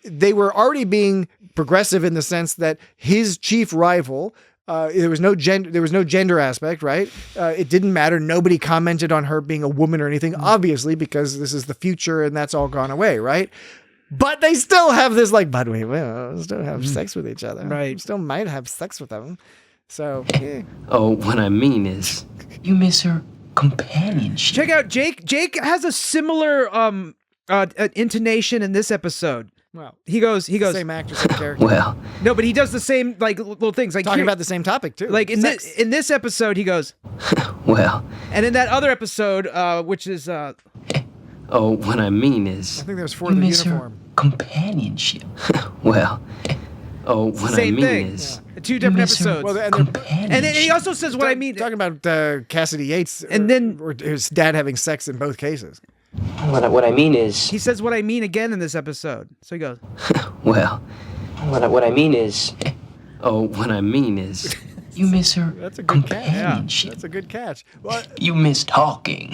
they were already being progressive in the sense that his chief rival. There was no gender aspect, right? It didn't matter. Nobody commented on her being a woman or anything, obviously, because this is the future and that's all gone away, right? But they still have this but we will still have sex with each other. Right. We still might have sex with them. So, Oh, what I mean is you miss her companionship. Check out Jake. Jake has a similar intonation in this episode. Well, he goes same actor, same character. Well, no, but he does the same like little things, like talking about the same topic too. Like in this episode, he goes, well, and in that other episode, which is oh, what I mean is I think there's for the uniform companionship. Well, oh, what I mean is two different episodes. Well, and then he also says what I mean. Talking about Cassidy Yates, and then or his dad having sex in both cases. What I mean is he says what I mean again in this episode. So he goes, well, what I mean is Oh, what I mean is... You miss her That's a good catch. companionship. That's a good catch. Well, You miss talking.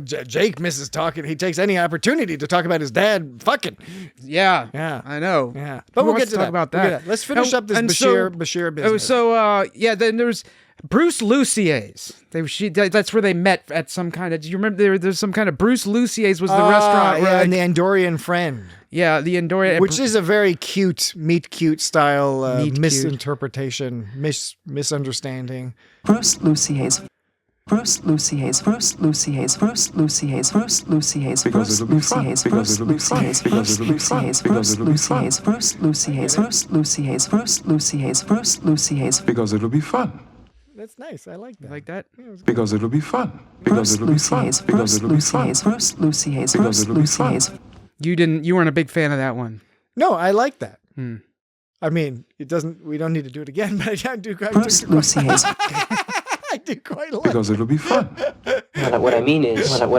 Jake misses talking. He takes any opportunity to talk about his dad fucking. Yeah. Yeah. I know. Yeah. Who But we'll wants get to talk that. about We'll that. get to that. Let's finish up this And Bashir business. Then there's Bruce Lucier's. That's where they met at some kind of. Do you remember there's some kind of Bruce Lucier's was the restaurant? Yeah, Where and the Andorian friend. Yeah, the Andorian, Which is a very cute, meet cute style Meet cute. misinterpretation, misunderstanding. Bruce Lucier's. Bruce Lucier's. Bruce Lucier's. Bruce Lucier's. Bruce Lucier's. Because it'll be fun. Because it'll be fun. Because it'll be fun. Because it'll be fun. Bruce Lucier's. Bruce Lucier's. Bruce Lucier's. Bruce Lucier's. Because it'll be fun. That's nice. I like that. like that. Because it'll be fun. Because it'll be fun. Because it'll be fun. Bruce Lucier's. Because it'll be fun. You weren't a big fan of that one. No, I like that. I mean, we don't need to do it again, but I do. Bruce Lucier's. I do quite like. Because it'll be fun. What I mean is... That's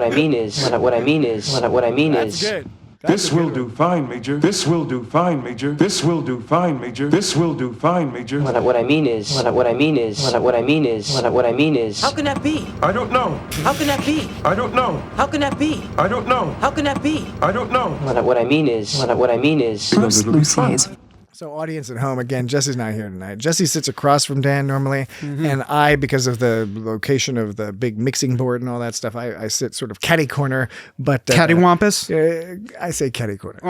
good. This will do fine, Major. This will do fine, Major. This will do fine, Major. This will do fine, Major. What I mean is... How can that be? I don't know. How can that be? I don't know. How can that be? I don't know. How can that be? I don't know. What I mean is... Because it'll be fun. So, audience at home, again, Jesse's not here tonight. Jesse sits across from Dan normally, and I, because of the location of the big mixing board and all that stuff, I sit sort of catty corner. But Cattywampus. I say catty corner.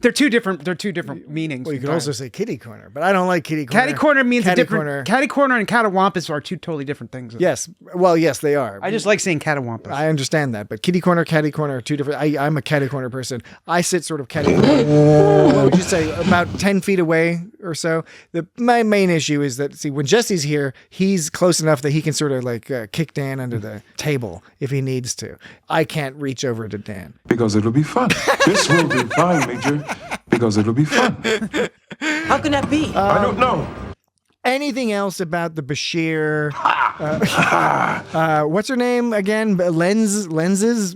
They're two different. They're two different meanings. Well, you could also say kitty corner, but I don't like kitty corner. Catty corner means catty a different. corner. Catty corner and catawampus are two totally different things. Yes, well, yes, they are. I just like saying catawampus. I understand that, but kitty corner, catty corner are two different. I'm a catty corner person. I sit sort of catty corner. What would you say? About 10 feet away or so. My main issue is that, see, when Jesse's here, he's close enough that he can sort of like kick Dan under the table if he needs to. I can't reach over to Dan. Because it'll be fun. This will do fine, Major. Because it'll be fun. How can that be? I don't know. Anything else about the Bashir? What's her name again? Lenses? Lens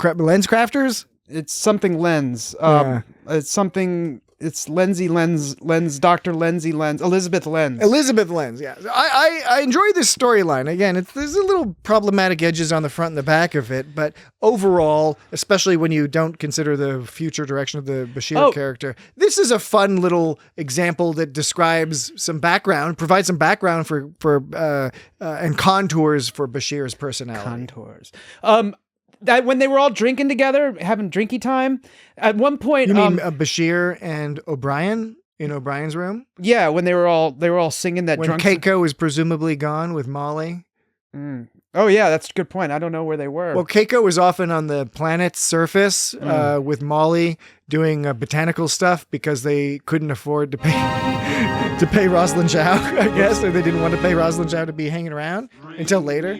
crafters? It's something lens. It's something. It's Dr. Elizabeth Lenz. Elizabeth Lenz, yeah. I enjoy this storyline. Again, there's a little problematic edges on the front and the back of it, but overall, especially when you don't consider the future direction of the Bashir character, this is a fun little example that describes some background, provides some background for and contours for Bashir's personality. Contours. That when they were all drinking together, having drinky time, at one point, you mean Bashir and O'Brien in O'Brien's room? Yeah, when they were all singing that. When Keiko was presumably gone with Molly. Oh yeah, that's a good point. I don't know where they were. Well, Keiko was often on the planet's surface with Molly doing botanical stuff because they couldn't afford to pay Rosalind Zhao, I guess, or they didn't want to pay Rosalind Zhao to be hanging around until later.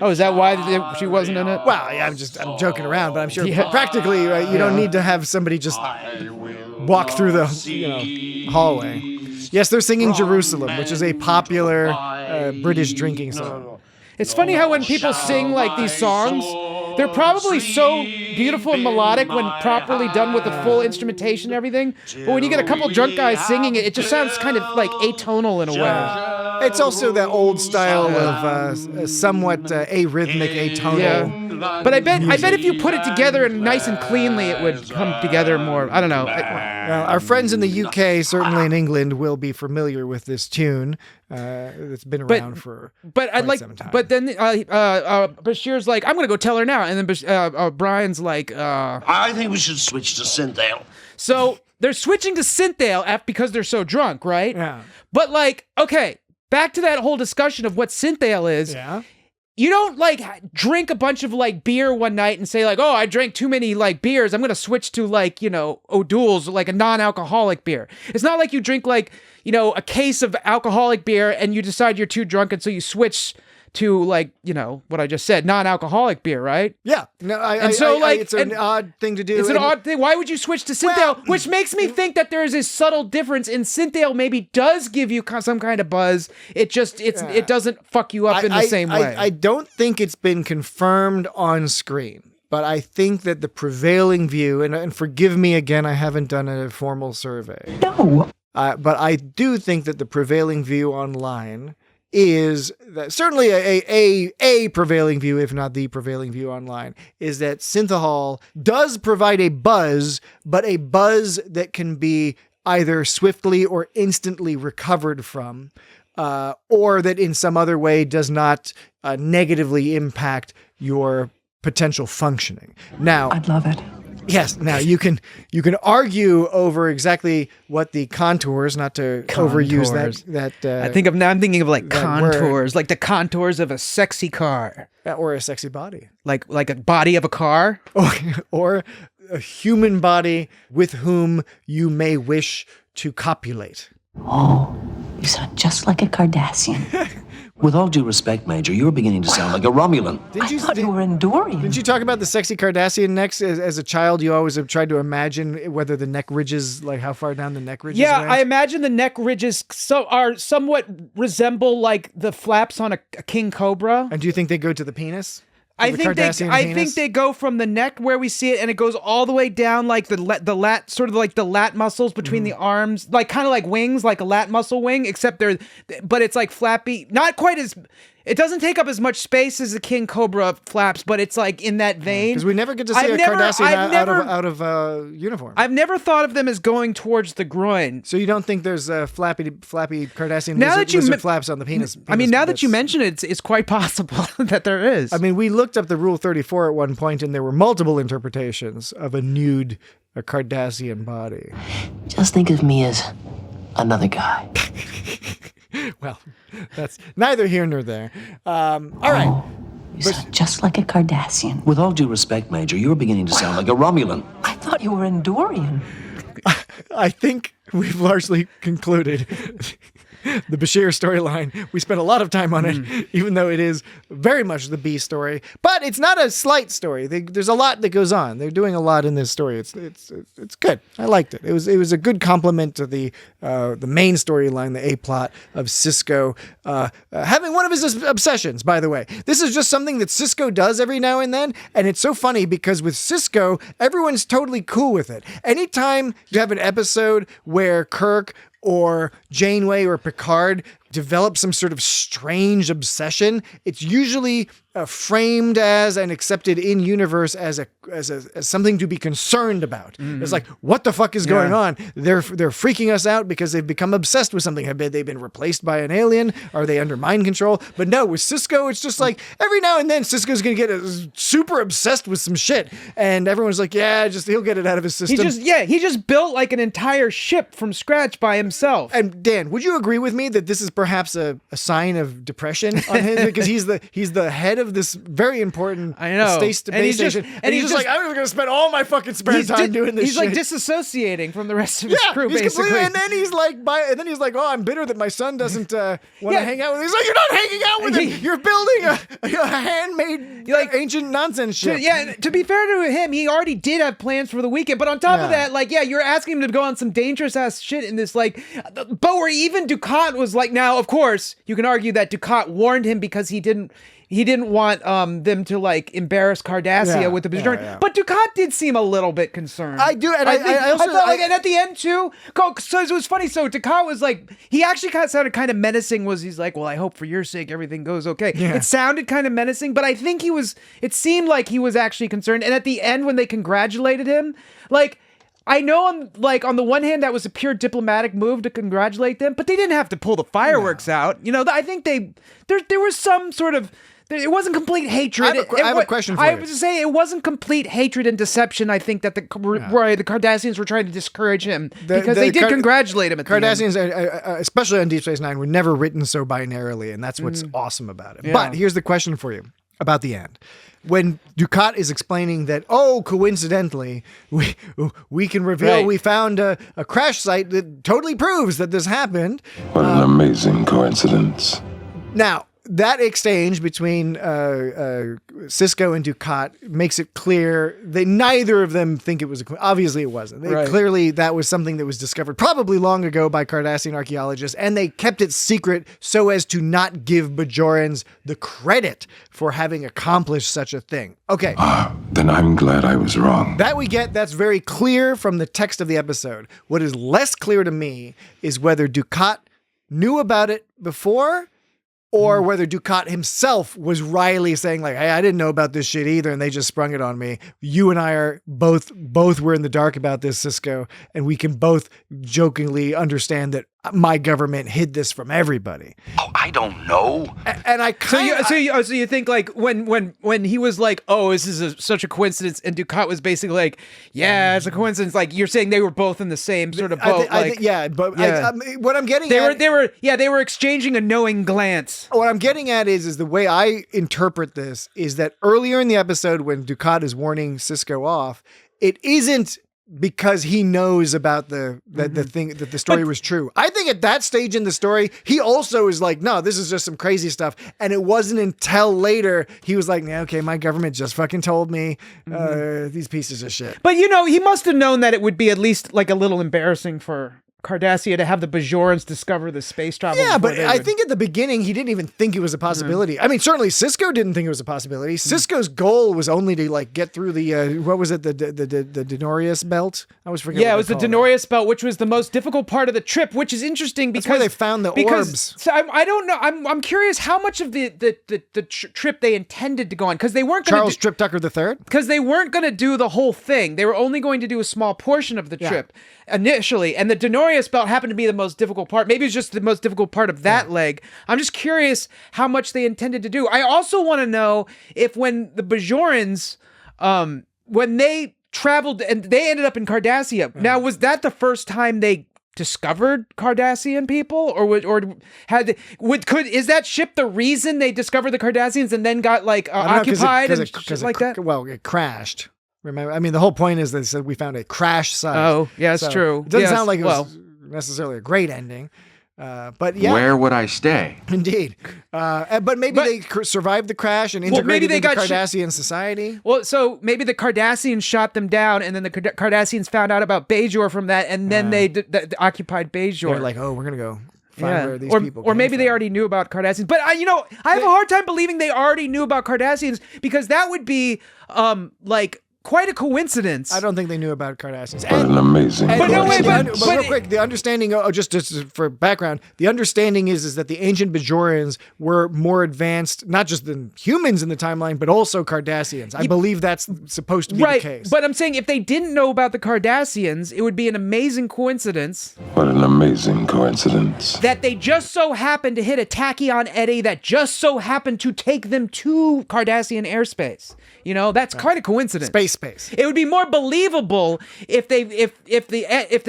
Oh, is that why she wasn't in it? Well, yeah, I'm joking around, but I'm sure practically you don't need to have somebody just walk through the hallway. Yes, they're singing Jerusalem, which is a popular British drinking song. It's funny how when people sing like these songs, they're probably so beautiful and melodic when properly done with the full instrumentation and everything. But when you get a couple drunk guys singing it, it just sounds kind of like atonal in a way. It's also that old style of somewhat arrhythmic, atonal. Yeah. But I bet if you put it together and nice and cleanly, it would come together more. I don't know. Well, our friends in the UK, certainly in England, will be familiar with this tune. It's been around for quite some time. But then Bashir's like, I'm going to go tell her now. And then Brian's like... I think we should switch to Synthale. So they're switching to Synthale because they're so drunk, right? Yeah. But like, okay, back to that whole discussion of what Synthale is. Yeah. You don't like drink a bunch of like beer one night and say like, oh, I drank too many like beers. I'm going to switch to like, O'Doul's, like a non-alcoholic beer. It's not like you drink like, a case of alcoholic beer and you decide you're too drunk and so you switch to like, what I just said, non-alcoholic beer, right? Yeah. No, it's an odd thing to do. It's an odd thing. Why would you switch to Synthale? Which makes me think that there is a subtle difference in Synthale maybe does give you some kind of buzz. It just, it doesn't fuck you up in the same way. I don't think it's been confirmed on screen, but I think that the prevailing view, and forgive me again, I haven't done a formal survey. No. But I do think that the prevailing view online is that certainly a prevailing view, if not the prevailing view online, is that synthahol does provide a buzz, but a buzz that can be either swiftly or instantly recovered from, or that in some other way does not negatively impact your potential functioning. Now, I'd love it. yes. Now you can argue over exactly what the contours, not to overuse that. I'm thinking of like that contours, like the contours of a sexy car, or a sexy body, like a body of a car, or a human body with whom you may wish to copulate. Oh, you sound just like a Cardassian. With all due respect, Major, you're beginning to sound like a Romulan. I thought you were Endorian. Didn't you talk about the sexy Cardassian necks as a child? You always have tried to imagine whether the neck ridges, like how far down the neck ridges Yeah, went. I imagine the neck ridges are somewhat resemble like the flaps on a king cobra. And do you think they go to the penis? I think they go from the neck where we see it, and it goes all the way down like the lat, sort of like the lat muscles between the arms, like kind of like wings, like a lat muscle wing, except but it's like flappy, not quite as. It doesn't take up as much space as the king cobra flaps, but it's like in that vein. Because we never get to see a Cardassian out of uniform. I've never thought of them as going towards the groin. So you don't think there's flappy Cardassian lizard flaps on the penis? I mean, now that you mention it, it's quite possible that there is. I mean, we looked up the Rule 34 at one point, and there were multiple interpretations of a nude Cardassian body. Just think of me as another guy. Well, that's neither here nor there. All right. You sound just like a Cardassian. With all due respect, Major, you're beginning to sound like a Romulan. I thought you were Endorian. I think we've largely concluded the Bashir storyline. We spent a lot of time on it, even though it is very much the B story. But it's not a slight story. There's a lot that goes on. They're doing a lot in this story. It's good. I liked it. It was a good compliment to the main storyline, the A plot of Sisko having one of his obsessions. By the way, this is just something that Sisko does every now and then, and it's so funny because with Sisko, everyone's totally cool with it. Anytime you have an episode where Kirk or Janeway or Picard develop some sort of strange obsession, it's usually framed as and accepted in universe as something to be concerned about. Mm-hmm. It's like, what the fuck is going on? They're freaking us out because they've become obsessed with something. Have they been replaced by an alien? Are they under mind control? But no, with Sisko, it's just like every now and then Sisko's gonna get super obsessed with some shit, and everyone's like, yeah, he'll get it out of his system. He just built like an entire ship from scratch by himself. And Dan, would you agree with me that this is perhaps a sign of depression on him, because he's the head of this very important space station, and he's just like, I'm going to spend all my fucking spare time doing this. He's shit. like disassociating from the rest of his crew, basically. And then he's like, oh, I'm bitter that my son doesn't want to hang out with him. He's like, you're not hanging out with him. You're building a handmade ancient nonsense ship. To be fair to him, he already did have plans for the weekend, but on top of that, you're asking him to go on some dangerous ass shit in this, but where even Dukat was like, now of course you can argue that Dukat warned him because he didn't want them to embarrass Cardassia with the Bajoran. Yeah. But Dukat did seem a little bit concerned. I do, and I also felt and at the end too. So it was funny. So Dukat was like, he actually sounded kind of menacing. He's like, well, I hope for your sake everything goes okay. Yeah. It sounded kind of menacing, but I think it seemed like he was actually concerned. And at the end, when they congratulated him, I know on the one hand that was a pure diplomatic move to congratulate them, but they didn't have to pull the fireworks out. I think there was some sort of. It wasn't complete hatred. I have a question for you. I was to say it wasn't complete hatred and deception. I think that the Cardassians were trying to discourage him because they did congratulate him. Cardassians, especially on Deep Space Nine, were never written so binarily, and that's what's awesome about it. Yeah. But here's the question for you about the end. When Dukat is explaining that, coincidentally, we can reveal we found a crash site that totally proves that this happened. What an amazing coincidence. Now, that exchange between Sisko and Dukat makes it clear that neither of them think it was obviously it wasn't. Clearly that was something that was discovered probably long ago by Cardassian archaeologists, and they kept it secret so as to not give Bajorans the credit for having accomplished such a thing. Okay. Then I'm glad I was wrong. That we get, that's very clear from the text of the episode. What is less clear to me is whether Dukat knew about it before, or whether Dukat himself was wryly saying like, hey, I didn't know about this shit either, and they just sprung it on me. You and I are both were in the dark about this, Sisko, and we can both jokingly understand that my government hid this from everybody. Oh, I don't know. And I kind of... So you think like when he was like, oh, this is such a coincidence, and Dukat was basically like, yeah, it's a coincidence. Like you're saying they were both in the same sort of boat. What I'm getting they were exchanging a knowing glance. What I'm getting at is the way I interpret this is that earlier in the episode when Dukat is warning Sisko off, it isn't because he knows about the thing that the story was true. I think at that stage in the story, he also is like, no, this is just some crazy stuff. And it wasn't until later he was like, yeah, okay, my government just fucking told me these pieces of shit. But he must have known that it would be at least like a little embarrassing for Cardassia to have the Bajorans discover the space travel. Yeah, but I think at the beginning he didn't even think it was a possibility. I mean, certainly Sisko didn't think it was a possibility. Sisko's goal was only to like get through the what was it, the Denorius belt? I was forgetting. Yeah, it was the Denorius belt, which was the most difficult part of the trip, which is interesting because that's where they found the orbs. So I don't know. I'm curious how much of the trip they intended to go on, because they weren't going Charles Trip Tucker III, because they weren't going to do the whole thing. They were only going to do a small portion of the trip initially, and the Denorius belt happened to be the most difficult part. Maybe it's just the most difficult part of that leg. I'm just curious how much they intended to do. I also want to know if when the Bajorans, when they traveled and they ended up in Cardassia, now was that the first time they discovered Cardassian people, is that ship the reason they discovered the Cardassians and then got like occupied and shit like that? Well, it crashed. Remember, I mean, the whole point is they said we found a crash site. Oh, yeah, that's true. It doesn't sound like it was necessarily a great ending, but yeah. Where would I stay? Indeed. But maybe they survived the crash and integrated into Cardassian society. Well, so maybe the Cardassians shot them down, and then the Cardassians found out about Bajor from that, and then they occupied Bajor. They're like, oh, we're going to go find where these people or maybe came they from. already knew about Cardassians. But I have a hard time believing they already knew about Cardassians, because that would be like quite a coincidence. I don't think they knew about Cardassians. What an amazing but real quick, the understanding, just for background, the understanding is that the ancient Bajorans were more advanced, not just than humans in the timeline, but also Cardassians. I believe that's supposed to be the case. But I'm saying if they didn't know about the Cardassians, it would be an amazing coincidence. What an amazing coincidence. That they just so happened to hit a tachyon eddy that just so happened to take them to Cardassian airspace. That's quite a coincidence. Space. It would be more believable if the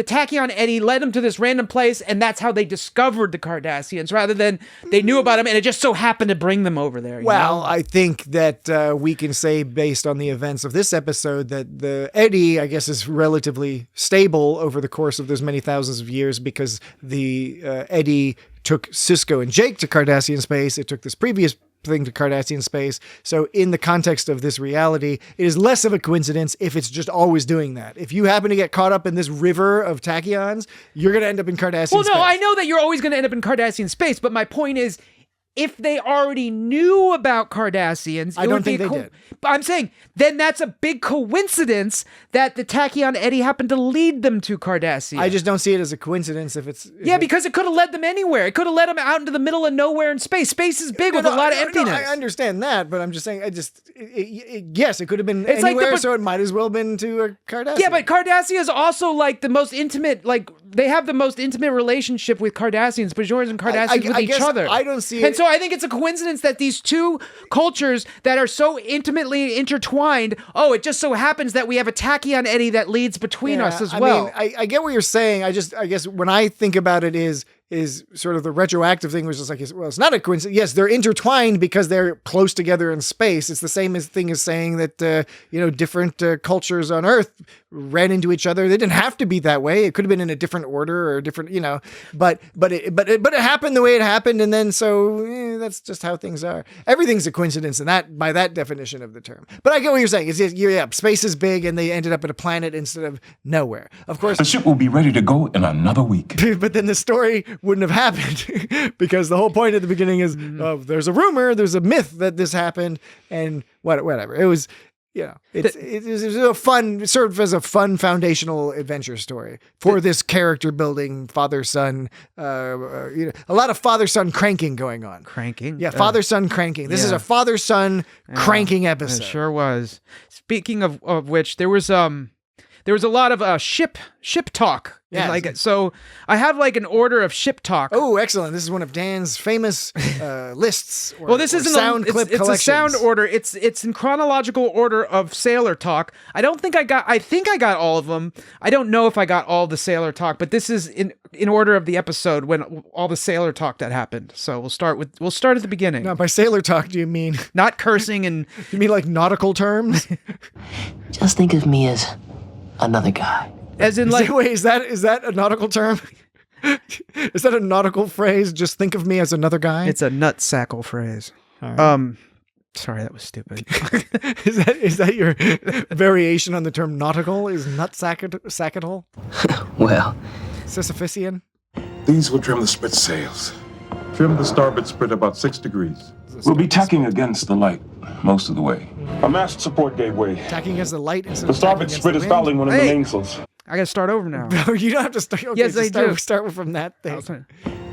tachyon eddy led them to this random place and that's how they discovered the Cardassians, rather than they knew about them and it just so happened to bring them over there. Well, I think that we can say, based on the events of this episode, that the eddy, I guess, is relatively stable over the course of those many thousands of years, because the eddy took Sisko and Jake to Cardassian space. It took this previous thing to Cardassian space. So in the context of this reality, it is less of a coincidence if it's just always doing that. If you happen to get caught up in this river of tachyons, you're going to end up in Cardassian space. Well, no, I know that you're always going to end up in Cardassian space, but my point is, if they already knew about Cardassians, I don't think they did. But I'm saying, then that's a big coincidence that the tachyon eddy happened to lead them to Cardassia. I just don't see it as a coincidence if it's... because it could have led them anywhere. It could have led them out into the middle of nowhere in space. Space is big with a lot of emptiness. I understand that, but I'm just saying, yes, it could have been anywhere, so it might as well have been to Cardassia. Yeah, but Cardassia is also like the most intimate, like, they have the most intimate relationship with Cardassians, Bajorans and Cardassians with each other. I don't see it. And so I think it's a coincidence that these two cultures that are so intimately intertwined, it just so happens that we have a tachyon eddy that leads between us as well. I mean, I get what you're saying. I guess when I think about it is sort of the retroactive thing, was just like, well, it's not a coincidence. Yes, they're intertwined because they're close together in space. It's the same thing as saying that, different cultures on Earth ran into each other. They didn't have to be that way. It could have been in a different order or a different, but it happened the way it happened. And then so that's just how things are. Everything's a coincidence in that, by that definition of the term. But I get what you're saying. Space is big and they ended up at a planet instead of nowhere. Of course. The ship will be ready to go in another week. But then the story wouldn't have happened because the whole point at the beginning is, there's a rumor, there's a myth that this happened, and whatever. It was, it was a fun, served as a fun foundational adventure story for this character building, father-son, a lot of father-son cranking going on. Cranking? Yeah, father-son cranking. This is a father-son cranking episode. It sure was. Speaking of which, there was a lot of ship talk. Yeah. So I have like an order of ship talk. Oh, excellent. This is one of Dan's famous lists. This isn't sound clip it's a sound order. It's in chronological order of sailor talk. I think I got all of them. I don't know if I got all the sailor talk, but this is in order of the episode when all the sailor talk that happened. So we'll start at the beginning. Now, by sailor talk, do you mean not cursing and you mean like nautical terms? Just think of me as another guy. As in, like, wait, is that a nautical term? Is that a nautical phrase? Just think of me as another guy. It's a nutsackle phrase. Right. Sorry, that was stupid. is that your variation on the term nautical? Is nutsackle? Well, Sisyphusian. These will trim the sprit sails. Trim the starboard sprit about 6 degrees. We'll be tacking against the light most of the way. A mast support gave way. Tacking against the light. The starboard sprit is fouling one of the mainsails. I gotta start over now. No, you don't have to start. Okay, yes, I do. Start from that thing.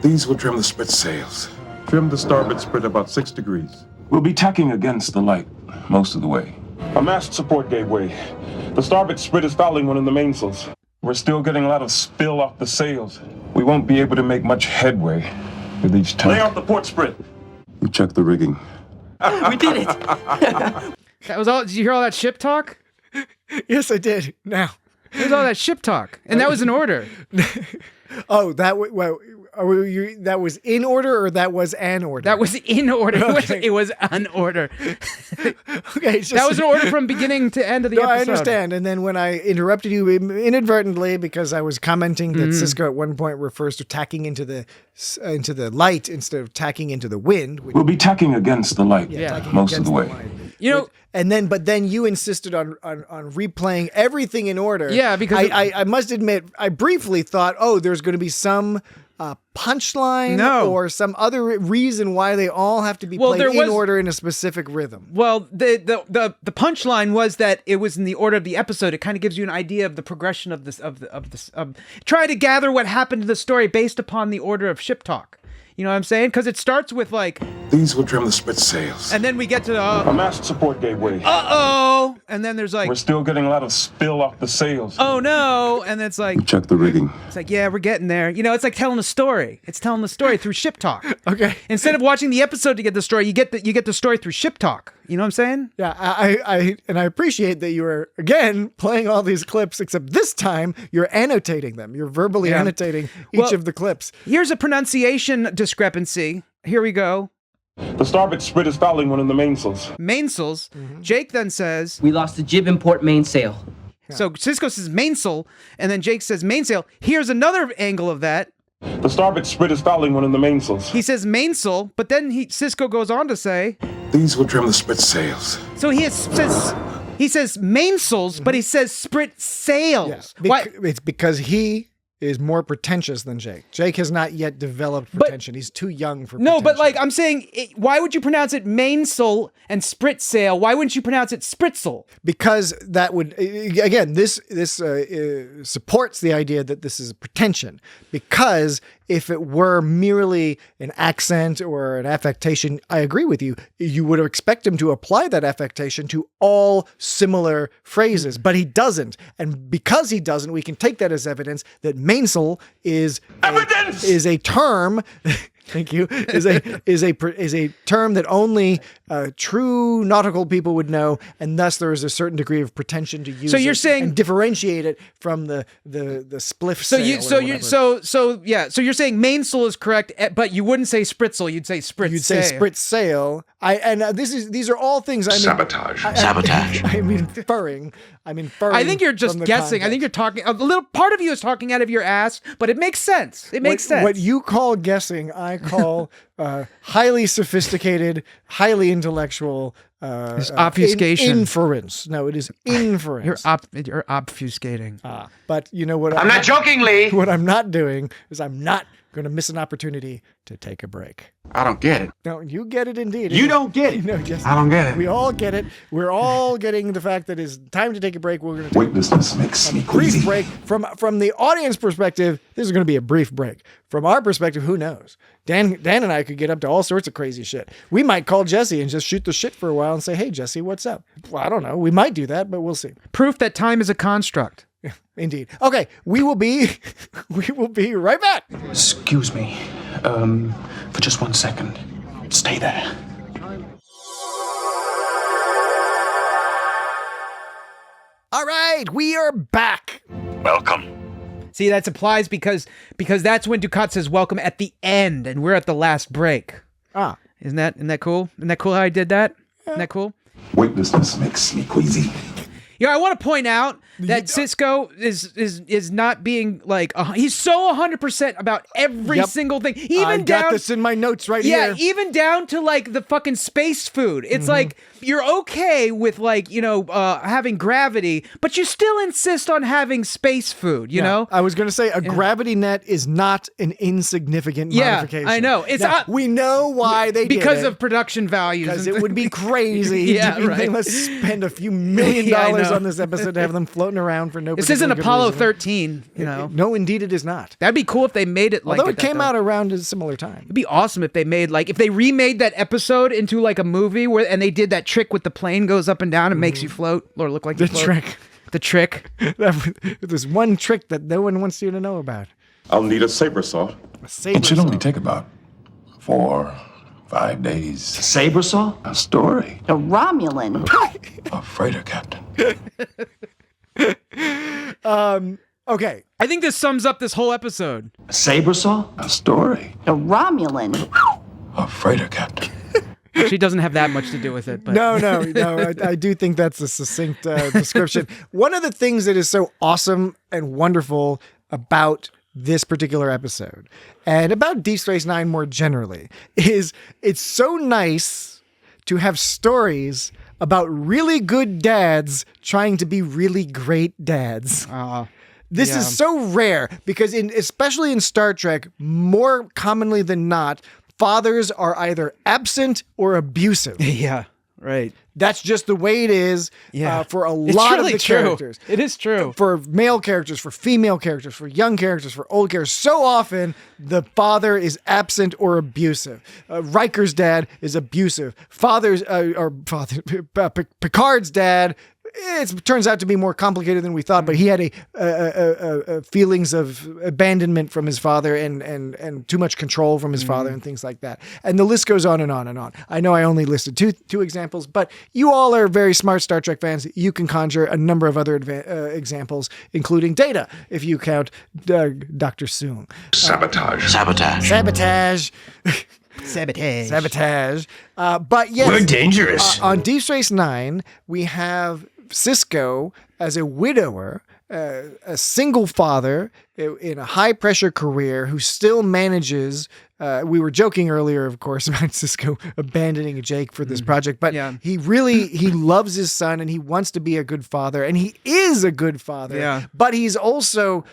These will trim the sprit sails. Trim the starboard sprit about 6 degrees. We'll be tacking against the light most of the way. A mast support gave way. The starboard sprit is fouling one of the mainsails. We're still getting a lot of spill off the sails. We won't be able to make much headway with each tack. Lay out the port sprit. We checked the rigging. We did it. That was all. Did you hear all that ship talk? Yes, I did. Now. There's all that ship talk, and that was in order. Oh, that was in order, or that was an order? That was in order. Okay. It was an order. Okay, that was an order from beginning to end of the episode. I understand. And then when I interrupted you inadvertently because I was commenting that Sisko at one point refers to tacking into the light instead of tacking into the wind. We'll be tacking against the light most of the way. But then you insisted on replaying everything in order. Yeah, because I must admit, I briefly thought, there's going to be some punchline or some other reason why they all have to be played in order in a specific rhythm. Well, the punchline was that it was in the order of the episode. It kind of gives you an idea of the progression of this try to gather what happened to the story based upon the order of ship talk. You know what I'm saying? Because it starts with like... These will trim the sprit sails. And then we get to... a mast support gave way. Uh-oh! And then there's like... We're still getting a lot of spill off the sails. Oh, no! And then it's like... We checked the rigging. It's like, yeah, we're getting there. It's like telling a story. It's telling the story through ship talk. Okay. Instead of watching the episode to get the story, you get the story through ship talk. You know what I'm saying? Yeah, I appreciate that you are, again, playing all these clips, except this time you're annotating them. You're verbally annotating each of the clips. Here's a pronunciation discrepancy. Here we go. The starboard sprit is fouling one of the mainsails. Mainsails. Jake then says... We lost the jib and port mainsail. Yeah. So Sisko says mainsail, and then Jake says mainsail. Here's another angle of that. The starboard sprit is fouling one of the mainsails. He says mainsail, but then Sisko goes on to say... These will trim the sprit sails. So he says mainsails, but he says sprit sails. Yeah, it's because he is more pretentious than Jake. Jake has not yet developed pretension. He's too young for pretension. No, but like I'm saying, why would you pronounce it mainsail and spritsail? Why wouldn't you pronounce it spritsail? Because that would, again, this supports the idea that this is a pretension. Because if it were merely an accent or an affectation, I agree with you. You would expect him to apply that affectation to all similar phrases, but he doesn't. And because he doesn't, we can take that as evidence that mainsail is a term. Thank you. Is a term that only true nautical people would know, and thus there is a certain degree of pretension to use. So you're saying and differentiate it from the spliff. So you're saying mainsail is correct, but you wouldn't say spritsail. You'd say spritsail. You'd say spritsail. These are all things. Sabotage. I'm inferring. I think you're just guessing. Context. I think you're talking. A little part of you is talking out of your ass, but it makes sense. It makes sense. What you call guessing, I I call highly sophisticated, highly intellectual obfuscation. Inference. No, it is inference. You're obfuscating. But you know what? I'm not joking, Lee. What I'm not doing is I'm not going to miss an opportunity to take a break. I don't get it. No, you get it indeed. You don't get it. No, Jesse, I don't get it. We all get it. We're all getting the fact that it's time to take a break. We're going to take Weightlessness makes me a brief queasy. break. From the audience perspective, this is going to be a brief break. From our perspective, who knows? Dan and I could get up to all sorts of crazy shit. We might call Jesse and just shoot the shit for a while and say, "Hey, Jesse, what's up?" Well, I don't know. We might do that, but we'll see. Proof that time is a construct. Indeed. Okay, we will be right back. Excuse me. For just 1 second. Stay there. All right, we are back. Welcome. See, that applies because that's when Ducat says welcome at the end, and we're at the last break. Isn't that cool? Isn't that cool how I did that? Isn't that cool? Weightlessness makes me queasy. Yeah, I want to point out that Sisko is not being like he's so 100% about every single thing. Even I down got this in my notes right here. Yeah, even down to like the fucking space food. It's like you're okay with like having gravity, but you still insist on having space food. You know, I was going to say a gravity net is not an insignificant modification. I know. It's we know why they did because it. of production values. Because it would be crazy. Let's spend a few $1 million on this episode to have them floating around for no. This isn't good Apollo reason. 13. You know. No, indeed, it is not. That'd be cool if they made it like. Although it came out around a similar time. It'd be awesome if they made if they remade that episode into like a movie and they did that trick with the plane goes up and down and makes you float or look like the you float. trick. The trick. There's one trick that no one wants you to know about. I'll need a saber saw. It should only take about 4, 5 days. Saber saw? A story. A Romulan. A freighter captain. Okay. I think this sums up this whole episode. A saber saw? A story. A Romulan. A freighter captain. She doesn't have that much to do with it. But. No. I do think that's a succinct description. One of the things that is so awesome and wonderful about this particular episode and about Deep Space Nine more generally is it's so nice to have stories about really good dads trying to be really great dads. This is so rare because especially in Star Trek, more commonly than not, fathers are either absent or abusive. Yeah, right. That's just the way it is for a It's lot of really the true. characters. It is true. For male characters, for female characters, for young characters, for old characters. So often, the father is absent or abusive. Riker's dad is abusive. Picard's dad, it turns out to be more complicated than we thought, but he had a feelings of abandonment from his father and too much control from his father and things like that. And the list goes on and on and on. I know I only listed two examples, but you all are very smart Star Trek fans. You can conjure a number of other examples, including Data, if you count Dr. Soong. Sabotage. But yes, We're dangerous. On Deep Space Nine, we have Sisko as a widower, a single father in a high pressure career who still manages. We were joking earlier, of course, about Sisko abandoning Jake for this project, but he loves his son and he wants to be a good father, and he is a good father. Yeah. But he's also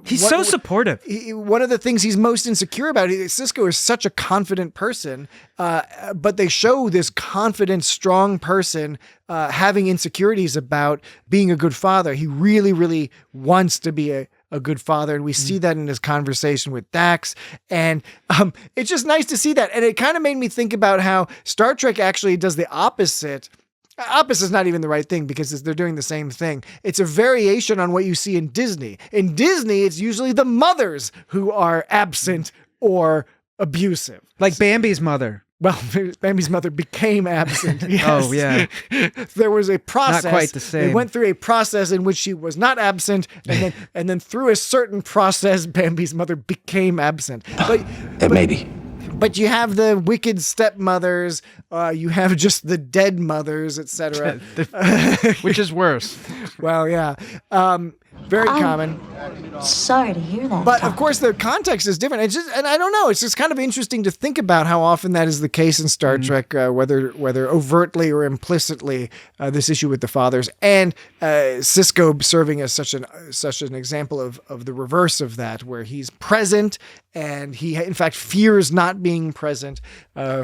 he's so supportive. One of the things he's most insecure about, Sisko is such a confident person, but they show this confident, strong person having insecurities about being a good father. He really, really wants to be a good father, and we see that in his conversation with Dax, and it's just nice to see that. And it kind of made me think about how Star Trek actually does the opposite. Opposite is not even the right thing because they're doing the same thing. It's a variation on what you see in Disney. In Disney, it's usually the mothers who are absent or abusive. Like Bambi's mother. Well, Bambi's mother became absent. Yes. Oh, yeah. There was a process. Not quite the same. They went through a process in which she was not absent, and then through a certain process, Bambi's mother became absent. Maybe. But you have the wicked stepmothers, you have just the dead mothers, etc. Which is worse. Well, yeah. Very common. Sorry to hear that. But of course, the context is different. It's just, and I don't know. It's just kind of interesting to think about how often that is the case in Star Trek, whether overtly or implicitly, this issue with the fathers, and Sisko serving as such an example of the reverse of that, where he's present and he in fact fears not being present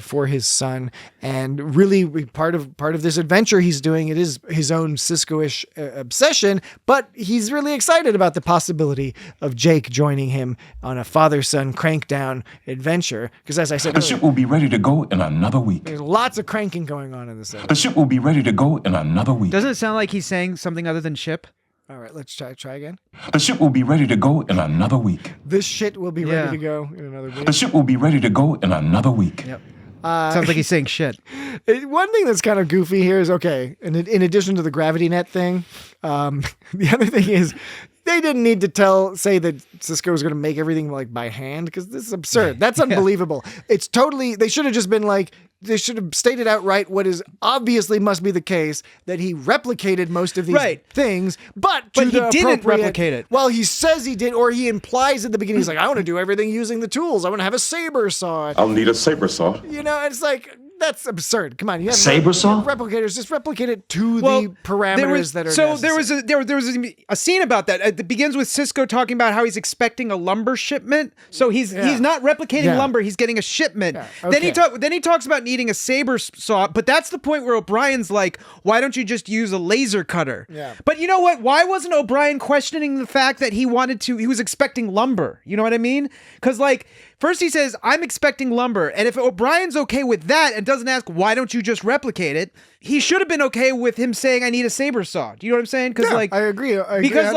for his son, and really part of this adventure he's doing, it is his own Sisko-ish obsession, but he's really excited about the possibility of Jake joining him on a father-son crank-down adventure, because as I said The ship will be ready to go in another week. there's lots of cranking going on in this episode. The ship will be ready to go in another week. Doesn't it sound like he's saying something other than ship? All right, let's try again. The ship will be ready to go in another week. This shit will be ready to go in another week. The ship will be ready to go in another week. Yep. Sounds like he's saying shit. One thing that's kind of goofy here is, okay, in addition to the gravity net thing, the other thing is they didn't need to say that Sisko was going to make everything like by hand, because this is absurd. That's unbelievable. It's totally, they should have just been like, they should have stated outright what is obviously must be the case, that he replicated most of these things, but he didn't replicate it. Well, he says he did, or he implies at the beginning, he's like, I want to do everything using the tools. I want to have a saber saw. I'll need a saber saw. You know, it's like, that's absurd. Come on, you have Saber saw? replicators. Just replicate it to the parameters that are necessary. There was a scene about that. It begins with Sisko talking about how he's expecting a lumber shipment. So he's not replicating lumber. He's getting a shipment. Yeah, okay. Then he talks about needing a saber saw. But that's the point where O'Brien's like, why don't you just use a laser cutter? Yeah. But you know what? Why wasn't O'Brien questioning the fact that he was expecting lumber? You know what I mean? Because like, first he says, I'm expecting lumber. And if O'Brien's okay with that and doesn't ask, why don't you just replicate it? He should have been okay with him saying, I need a saber saw. Do you know what I'm saying? Because I agree. Because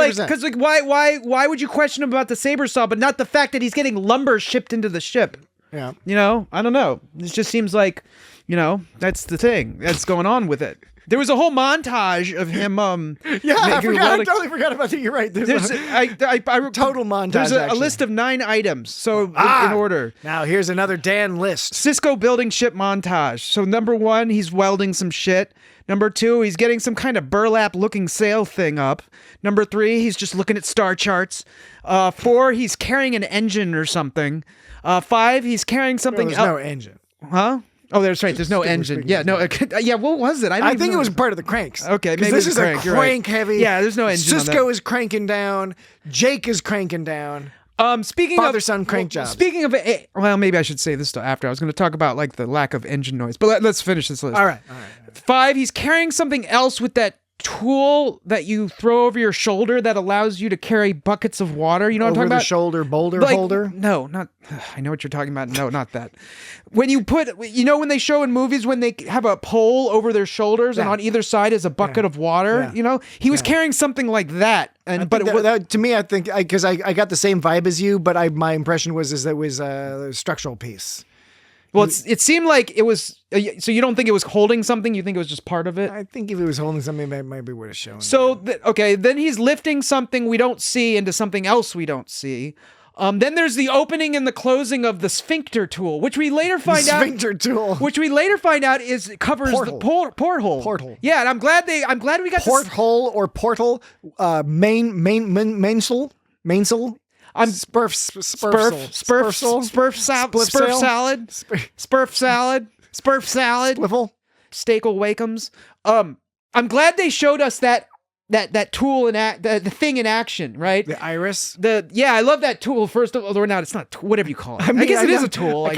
why would you question him about the saber saw, but not the fact that he's getting lumber shipped into the ship? Yeah. You know, I don't know. This just seems like, that's the thing that's going on with it. There was a whole montage of him. I totally forgot about that. You're right. There's a total montage. There's a list of 9 items. So in order. Now here's another Dan list. Sisko building ship montage. So number 1, he's welding some shit. Number 2, he's getting some kind of burlap-looking sail thing up. Number 3, he's just looking at star charts. 4, he's carrying an engine or something. 5, he's carrying something. There's no engine. Huh? Oh, that's right. There's no engine. Yeah, no. Yeah, what was it? I think it was part of the cranks. Okay, maybe this is crank. a crank heavy. Yeah, there's no engine. Sisko is cranking down. Jake is cranking down. Speaking father-son crank jobs. Speaking of, well, maybe I should say this after. I was going to talk about like the lack of engine noise, but let's finish this list. All right. 5, he's carrying something else with that tool that you throw over your shoulder that allows you to carry buckets of water. You know what I'm talking about? Over the shoulder boulder holder? No, not. I know what you're talking about. No, not that. When you put, when they show in movies when they have a pole over their shoulders and on either side is a bucket of water. He was carrying something like that. And that, to me, I think because I got the same vibe as you, but my impression was that it was a structural piece. Well, it seemed like it was. So you don't think it was holding something? You think it was just part of it? I think if it was holding something, that might be would have shown. So then he's lifting something we don't see into something else we don't see. Then there's the opening and the closing of the sphincter tool, which we later find out. Sphincter tool, which we later find out covers the porthole. Porthole. Yeah, and I'm glad we got porthole or portal. Mainsail. I'm Spurf salad. Spliffle. Steakel Wakeums. I'm glad they showed us that tool and the thing in action, right? The iris. I love that tool. First of all, or not, it's not whatever you call it. I guess it is a tool.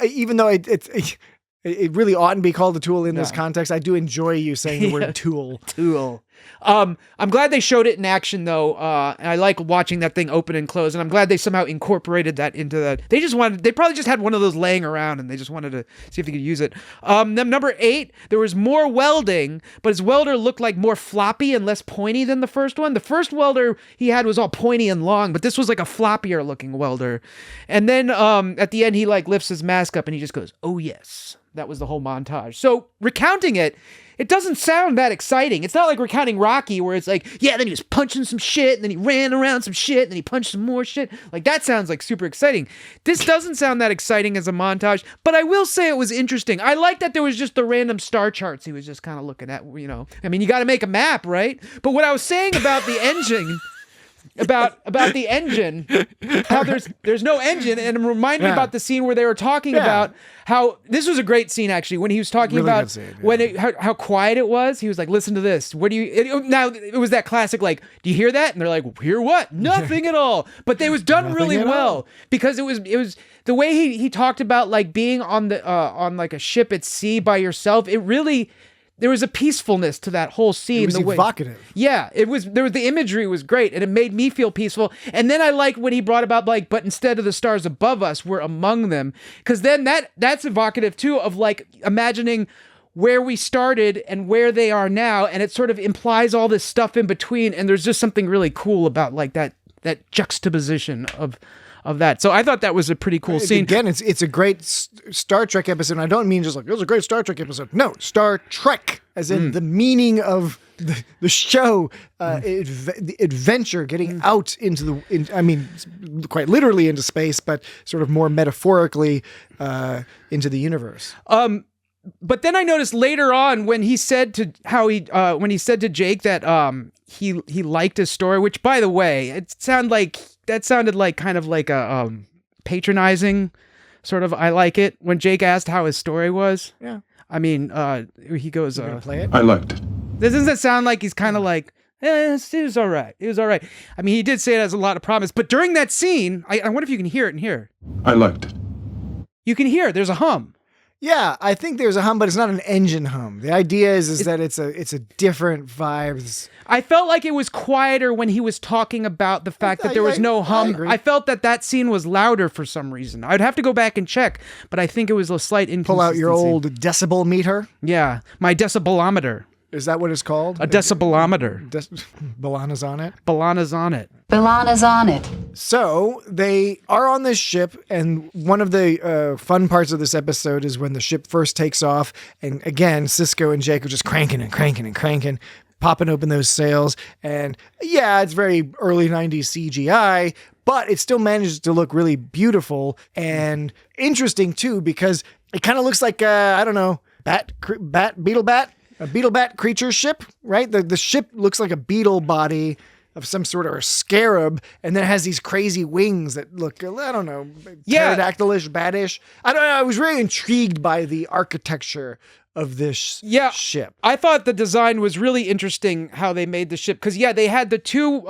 Even though it really oughtn't be called a tool in this context, I do enjoy you saying the word tool. Tool. I'm glad they showed it in action though. And I like watching that thing open and close, and I'm glad they somehow incorporated that into that. They probably just had one of those laying around and they just wanted to see if they could use it. Then number 8, there was more welding, but his welder looked like more floppy and less pointy than the first one. The first welder he had was all pointy and long, but this was like a floppier looking welder. And then at the end he like lifts his mask up and he just goes, "Oh yes." That was the whole montage. So recounting it doesn't sound that exciting. It's not like recounting Rocky where it's like, yeah, then he was punching some shit, and then he ran around some shit, and then he punched some more shit. Like, that sounds like super exciting. This doesn't sound that exciting as a montage, but I will say it was interesting. I like that there was just the random star charts he was just kind of looking at, I mean, you got to make a map, right? But what I was saying about the engine... about the engine, how there's no engine, and I'm reminded about the scene where they were talking about how this was a great scene actually when he was talking Really about good scene, when how quiet it was. He was like, "Listen to this. What do you?" Now it was that classic like, "Do you hear that?" And they're like, "Hear what? Nothing at all." But they was done really well because it was the way he talked about like being on the on like a ship at sea by yourself. It really. There was a peacefulness to that whole scene. It was evocative. Yeah, it was. The imagery was great, and it made me feel peaceful. And then I liked when he brought about like, but instead of the stars above us, we're among them, because then that's evocative too of like imagining where we started and where they are now, and it sort of implies all this stuff in between. And there's just something really cool about like that juxtaposition of that. So I thought that was a pretty cool scene. Again, it's a great Star Trek episode. And I don't mean just like, it was a great Star Trek episode. No, Star Trek, as in the meaning of the show, the adventure, getting out into quite literally into space, but sort of more metaphorically into the universe. But then I noticed later on when he said to Jake that he liked his story, which by the way, it sounded like kind of like a patronizing sort of I like it when Jake asked how his story was. Yeah. I mean, he goes, play it? I liked it. Doesn't that sound like he's kind of like, it was all right. It was all right. I mean, he did say it has a lot of promise, but during that scene, I wonder if you can hear it in here. I liked it. You can hear there's a hum. Yeah, I think there's a hum, but it's not an engine hum. The idea is that it's a different vibes. I felt like it was quieter when he was talking about the fact that there was no hum. I felt that scene was louder for some reason. I'd have to go back and check, but I think it was a slight inconsistency. Pull out your old decibel meter. Yeah, my decibelometer. Is that what it's called? A decibelometer. Balana's on it? Balana's on it. Balana's on it. So they are on this ship, and one of the fun parts of this episode is when the ship first takes off, and again, Sisko and Jake are just cranking and cranking and cranking, popping open those sails, and yeah, it's very early 90s CGI, but it still manages to look really beautiful and interesting too, because it kind of looks like, I don't know, a beetle bat creature ship, right? The ship looks like a beetle body of some sort of a scarab, and then it has these crazy wings that look, I don't know, pterodactylish, batish. I don't know. I was really intrigued by the architecture of this ship. I thought the design was really interesting how they made the ship, because they had the two,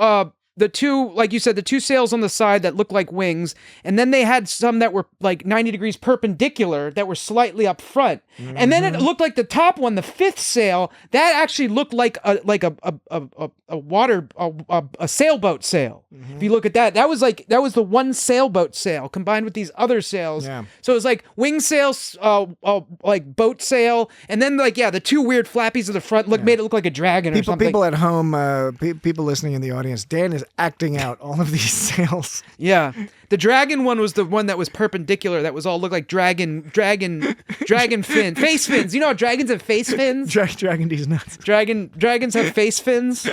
like you said, the two sails on the side that looked like wings, and then they had some that were like 90 degrees perpendicular that were slightly up front. Mm-hmm. And then it looked like the top one, the fifth sail, that actually looked like a sailboat sail. Mm-hmm. If you look at that, that was the one sailboat sail combined with these other sails. Yeah. So it was like wing sails, like boat sail, and then the two weird flappies at the front made it look like a dragon or something. People at home, people listening in the audience, Dan is acting out all of these sails. Yeah. The dragon one was the one that was perpendicular, that was all looked like dragon fin, face fins. You know how dragons have face fins? Dragon D's nuts. Dragons have face fins.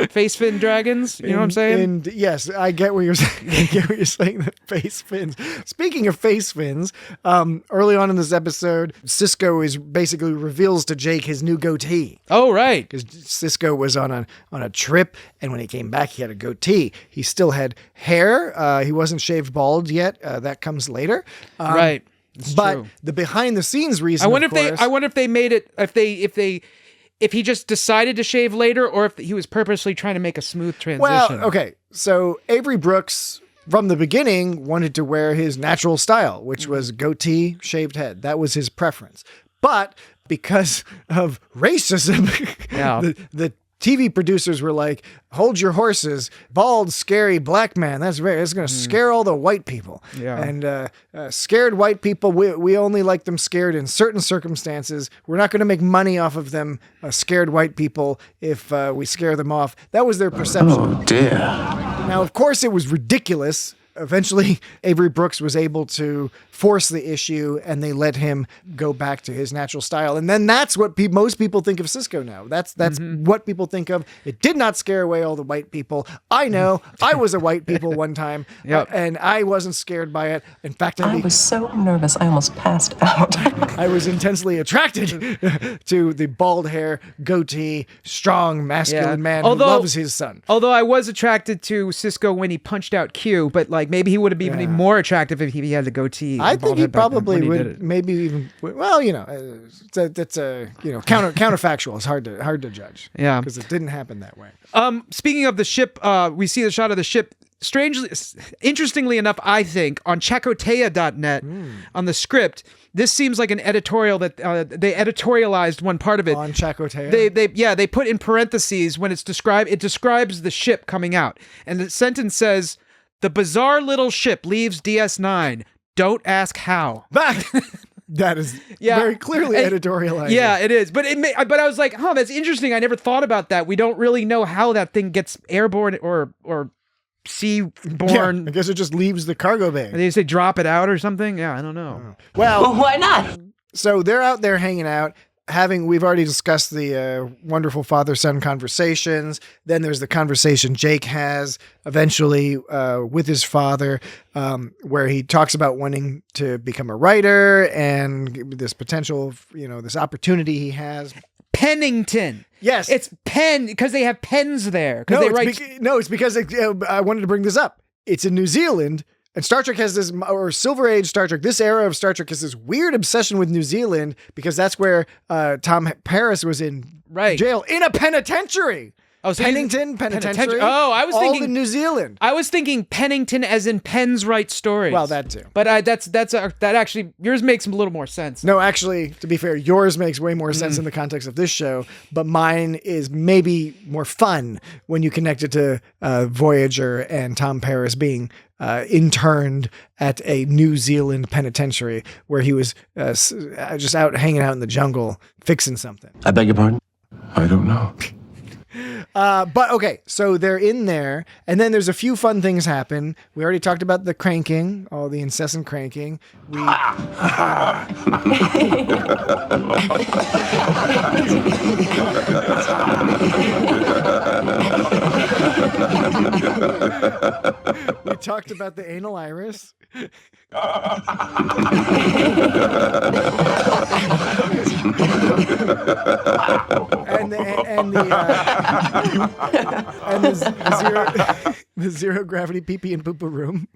Face fin dragons, you know what I'm saying? And yes, I get what you're saying. I get what you're saying, the face fins. Speaking of face fins, early on in this episode, Sisko basically reveals to Jake his new goatee. Oh, right. Because Sisko was on a trip, and when he came back, he had a goatee. He still had hair. He wasn't shaved bald yet. That comes later. Right. It's but true. The behind the scenes reason, I wonder if they made it, if he just decided to shave later, or if he was purposely trying to make a smooth transition. Well, okay. So Avery Brooks, from the beginning, wanted to wear his natural style, which was goatee, shaved head. That was his preference. But because of racism, the TV producers were like, hold your horses, bald, scary black man. That's going to scare all the white people. Yeah. And scared white people, we only like them scared in certain circumstances. We're not going to make money off of them, scared white people, if we scare them off. That was their perception. Oh, dear. Now, of course, it was ridiculous. Eventually, Avery Brooks was able to force the issue, and they let him go back to his natural style. And then that's what most people think of Sisko now. That's what people think of. It did not scare away all the white people. I know. I was a white people one time, and I wasn't scared by it. In fact, I was so nervous I almost passed out. I was intensely attracted to the bald hair, goatee, strong, masculine man who loves his son. Although I was attracted to Sisko when he punched out Q, but like maybe he would have been even more attractive if he had the goatee. I think he probably would, maybe even. Well, that's a counterfactual. It's hard to judge. Yeah, because it didn't happen that way. Speaking of the ship, we see the shot of the ship. Interestingly enough, I think on Chakotaya.net on the script, this seems like an editorial that they editorialized one part of it on Chakotaya. They put in parentheses when it describes the ship coming out, and the sentence says, "The bizarre little ship leaves DS9. Don't ask how." That is very clearly editorialized. Yeah, it is. But but I was like, that's interesting. I never thought about that. We don't really know how that thing gets airborne or seaborne. Yeah, I guess it just leaves the cargo bay. They say drop it out or something. Yeah, I don't know. Well, why not? So they're out there hanging out. We've already discussed the wonderful father-son conversations. Then there's the conversation Jake has eventually with his father, where he talks about wanting to become a writer and this potential, this opportunity he has. Pennington. Yes. It's pen because they have pens there. It's because I wanted to bring this up. It's in New Zealand. And Star Trek has this, or Silver Age Star Trek, this era of Star Trek has this weird obsession with New Zealand because that's where Tom Paris was in jail in a penitentiary. Oh, so Pennington Penitentiary. Oh, I was thinking in New Zealand. I was thinking Pennington as in Pens write stories. Well, that too. But that actually yours makes a little more sense. No, actually, to be fair, yours makes way more sense in the context of this show. But mine is maybe more fun when you connect it to Voyager and Tom Paris being interned at a New Zealand penitentiary where he was just out hanging out in the jungle fixing something. I beg your pardon? I don't know. But okay, so they're in there, and then there's a few fun things happen. We already talked about the cranking, all the incessant cranking. We talked about the anal iris. and the zero gravity pee-pee and poo-poo room.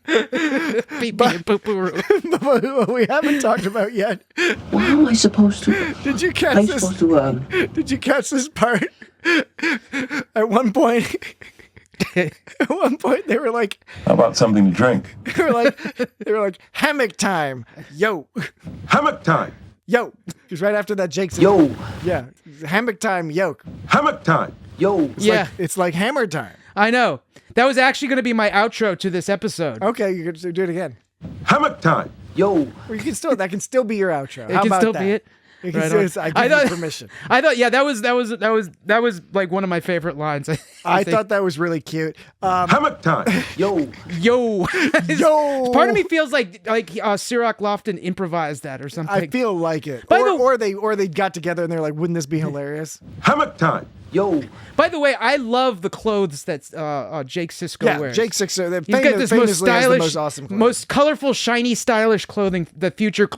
Pee-pee and poo-poo room. But what we haven't talked about yet. What am I supposed to? Did you catch this? Did you catch this part? At one point. At one point, they were like, "How about something to drink?" They were like, hammock time, yo, hammock time, yo. Because right after that, Jake said, "Yo, yeah, hammock time, yo, hammock time, yo." It's like hammer time. I know. That was actually going to be my outro to this episode. Okay, you could do it again. Hammock time, yo. Well, that can still be your outro. It can still be it. I give you permission. I thought, that was like one of my favorite lines. I thought that was really cute. Hammock time, yo. Part of me feels like Cirroc Lofton improvised that or something. I feel like it. Or they got together and they're like, wouldn't this be hilarious? Hammock time. Yo. By the way, I love the clothes that Jake Sisko wears. Jake Sisko. He's got this most stylish, most awesome clothes. most colorful, shiny, stylish clothing. The future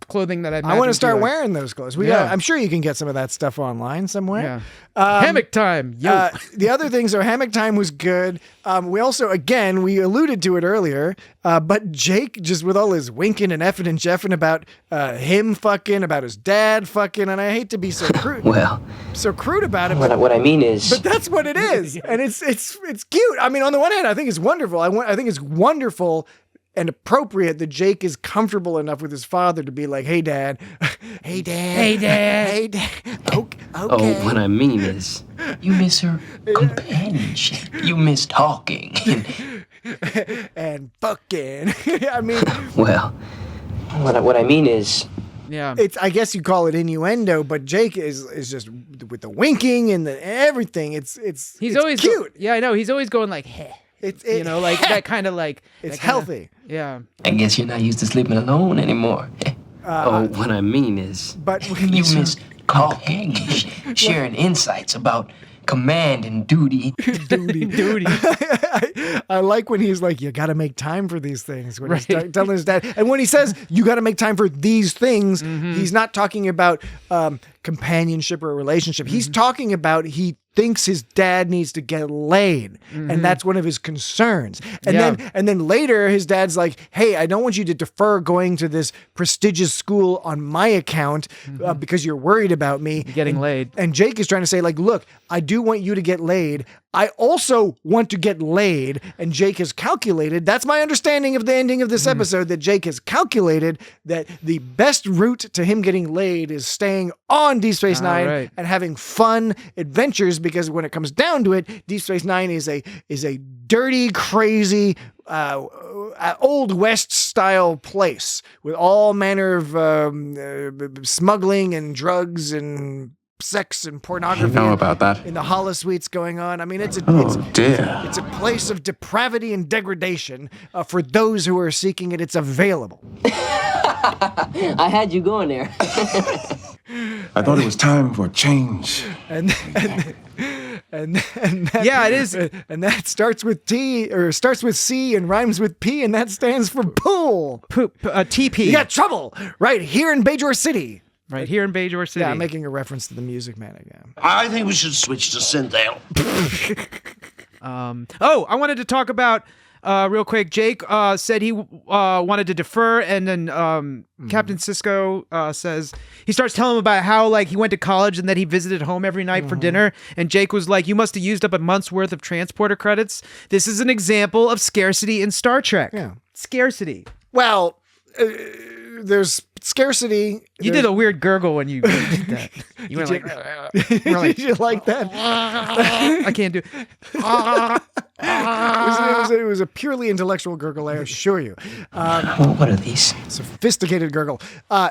clothing that I want to start wearing those clothes. I'm sure you can get some of that stuff online somewhere. Yeah. Hammock time. Yo. The other things are hammock time was good. We also, again, we alluded to it earlier, but Jake just with all his winking and effing and jeffing about him fucking, about his dad fucking, and I hate to be so crude. So crude about it. What I mean is, but that's what it is, and it's cute. I mean, on the one hand, I think it's wonderful. I think it's wonderful and appropriate that Jake is comfortable enough with his father to be like, "Hey, Dad. Hey, Dad. Hey, Dad. Hey, Dad. Okay. Oh, what I mean is, you miss her companionship. You miss talking. and fucking." I mean, well, what I mean is, yeah, I guess you call it innuendo, but Jake is just with the winking and the everything. It's always cute. Yeah, I know. He's always going like, "Heh." It's like that kind of like it's that kinda- healthy. Yeah. I guess you're not used to sleeping alone anymore. What I mean is, But you miss companionship, sharing insights about command and duty. Duty. I like when he's like, you got to make time for these things. When he's telling his dad, and when he says you got to make time for these things, he's not talking about companionship or a relationship. He's talking about he thinks his dad needs to get laid, and that's one of his concerns. And then later his dad's like, hey, I don't want you to defer going to this prestigious school on my account because you're worried about me getting laid. And Jake is trying to say, like, look, I do want you to get laid. I also want to get laid. And Jake has calculated, that's my understanding of the ending of this episode, that Jake has calculated that the best route to him getting laid is staying on Deep Space Nine and having fun adventures, because when it comes down to it, Deep Space Nine is a dirty, crazy, Old West style place with all manner of smuggling and drugs and sex and pornography. You know about that. In the holosuites going on. I mean, it's a place of depravity and degradation for those who are seeking it. It's available. I had you going there. I thought it was time for a change. And that, Yeah, it is. And that starts with T, or starts with C and rhymes with P, and that stands for pool. TP. You got trouble right here in Bajor City. Right here in Bajor City. Yeah, I'm making a reference to the Music Man again. I think we should switch to Synthale. I wanted to talk about real quick. Jake said he wanted to defer, and then Captain Sisko says he starts telling him about how like he went to college and that he visited home every night for dinner. And Jake was like, "You must have used up a month's worth of transporter credits." This is an example of scarcity in Star Trek. Yeah, scarcity. Well, there's scarcity. You did a weird gurgle when you did that. You went like, did you like that? I can't do. It was a purely intellectual gurgle, I assure you. What are these? Sophisticated gurgle.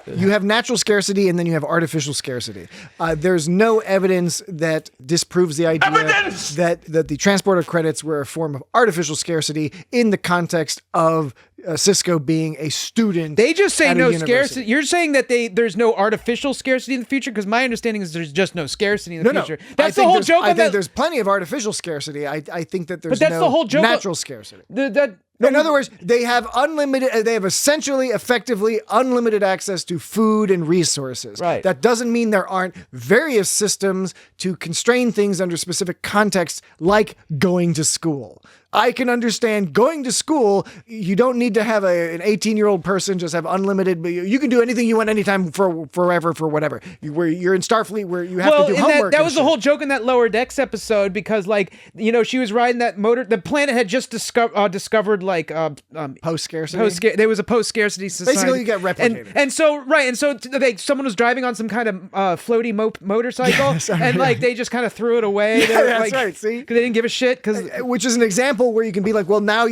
You have natural scarcity and then you have artificial scarcity. There's no evidence that disproves the idea that the transporter credits were a form of artificial scarcity in the context of Sisko being a student. They just say at a no university. scarcity. You're saying that there's no artificial scarcity in the future, because my understanding is there's just no scarcity in the future. That's the whole joke. I think there's plenty of artificial scarcity. I think that there's but that's the whole joke natural scarcity. In other words, they have essentially, effectively unlimited access to food and resources. Right. That doesn't mean there aren't various systems to constrain things under specific contexts, like going to school. I can understand going to school. You don't need to have an 18-year-old person just have unlimited. You can do anything you want anytime forever for whatever. You're in Starfleet where you have to do homework. That was the whole joke in that Lower Decks episode, because she was riding that motor. The planet had just discovered post scarcity. There was a post scarcity society. Basically, you get replicated. And so someone was driving on some kind of floaty motorcycle, they just kind of threw it away. That's right. See, because they didn't give a shit. Which is an example where you can be like, well, now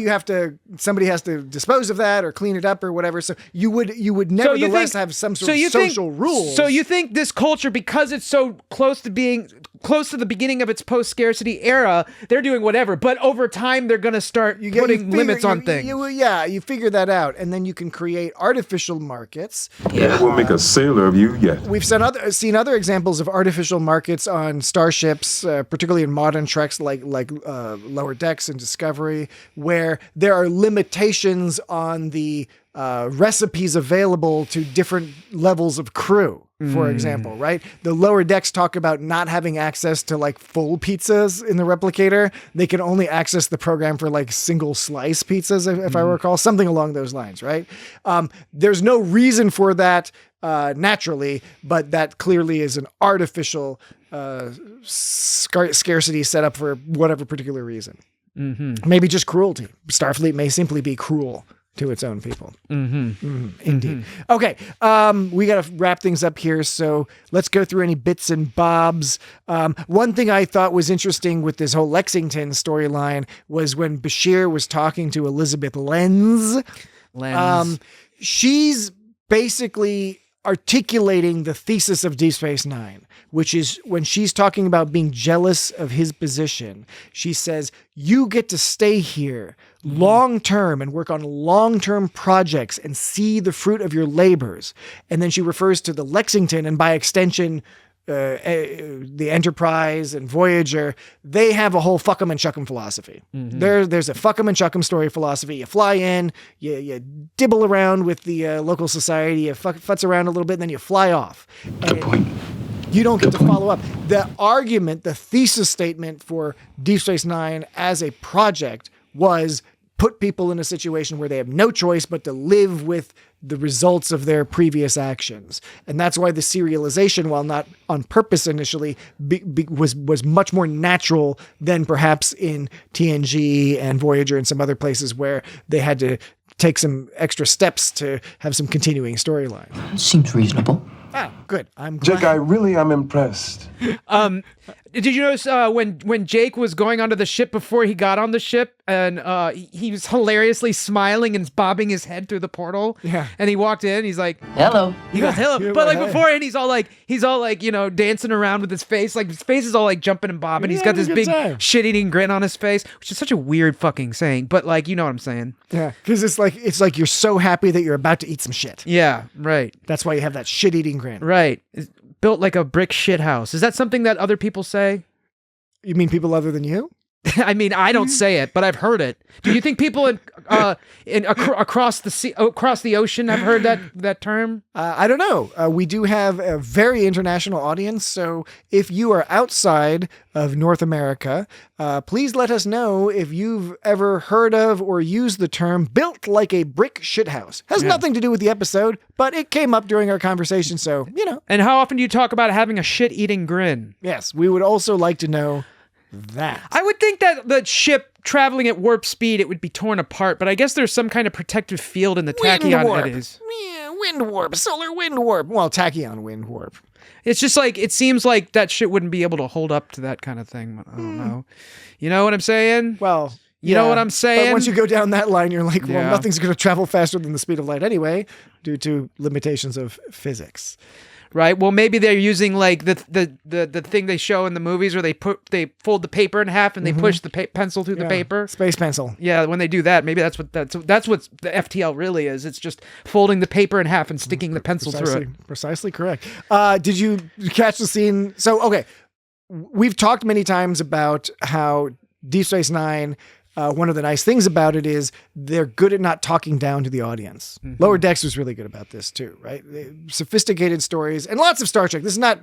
somebody has to dispose of that or clean it up or whatever. So you would nevertheless have some sort of social rules. So you think this culture, because it's so close to the beginning of its post-scarcity era, they're doing whatever, but over time they're going to start putting limits on things. You figure that out, and then you can create artificial markets. Yeah, we'll make a sailor of you yet. We've seen other examples of artificial markets on starships, particularly in modern treks like Lower Decks and Discovery, where there are limitations on the recipes available to different levels of crew. For example, right? The Lower Decks talk about not having access to full pizzas in the replicator. They can only access the program for single slice pizzas, if I recall, something along those lines, right? There's no reason for that naturally, but that clearly is an artificial scarcity set up for whatever particular reason. Maybe just cruelty. Starfleet may simply be cruel to its own people. Indeed. Okay, we got to wrap things up here, so let's go through any bits and bobs. One thing I thought was interesting with this whole Lexington storyline was when Bashir was talking to Elizabeth Lenz. She's basically articulating the thesis of Deep Space Nine, which is when she's talking about being jealous of his position, she says, you get to stay here long term and work on long-term projects and see the fruit of your labors. And then she refers to the Lexington and by extension, the Enterprise and Voyager. They have a whole fuck 'em and chuck 'em philosophy. There's a fuck 'em and chuck 'em story philosophy. You fly in, you dibble around with the local society, you futz around a little bit, and then you fly off. Good point. You don't get to follow up. The argument, the thesis statement for Deep Space Nine as a project was put people in a situation where they have no choice but to live with the results of their previous actions. And that's why the serialization, while not on purpose initially, was much more natural than perhaps in TNG and Voyager and some other places where they had to take some extra steps to have some continuing storyline. Seems reasonable. Ah, good. I'm glad. Jake, I really am impressed. Did you notice when Jake was going onto the ship before he got on the ship, and he was hilariously smiling and bobbing his head through the portal? Yeah. And he walked in, he's like, Hello. He goes, hello. Yeah, But like hey. beforehand, he's all like, you know, dancing around with his face. Like his face is all like jumping and bobbing. He's got this big shit-eating grin on his face, which is such a weird fucking saying. But like, you know what I'm saying? Yeah, because it's like you're so happy that you're about to eat some shit. Yeah, right. That's why you have that shit-eating grin. Right. It's built like a brick shit house. Is that something that other people say? You mean people other than you? I mean, I don't say it, but I've heard it. Do you think people across the ocean have heard that term? I don't know. We do have a very international audience, so if you are outside of North America, please let us know if you've ever heard of or used the term "built like a brick shithouse." Has nothing to do with the episode, but it came up during our conversation, so you know. And how often do you talk about having a shit-eating grin? Yes, we would also like to know that. I would think that the ship traveling at warp speed, it would be torn apart, but I guess there's some kind of protective field in the tachyon warp. that is. Yeah, wind warp, solar wind warp. Well, tachyon wind warp. It's just like, it seems like that shit wouldn't be able to hold up to that kind of thing. I don't know. You know what I'm saying? Well, you know what I'm saying? But once you go down that line, you're like, well, Yeah. nothing's going to travel faster than the speed of light anyway, due to limitations of physics. Right. Well, maybe they're using like the thing they show in the movies where they fold the paper in half and they push the pencil through the paper. Space pencil. Yeah, when they do that, maybe that's what the FTL really is. It's just folding the paper in half and sticking the pencil through it. Precisely correct. Did you catch the scene? So, okay, we've talked many times about how Deep Space Nine, one of the nice things about it is they're good at not talking down to the audience. Lower Decks was really good about this too, right? Sophisticated stories and lots of Star Trek. This is not,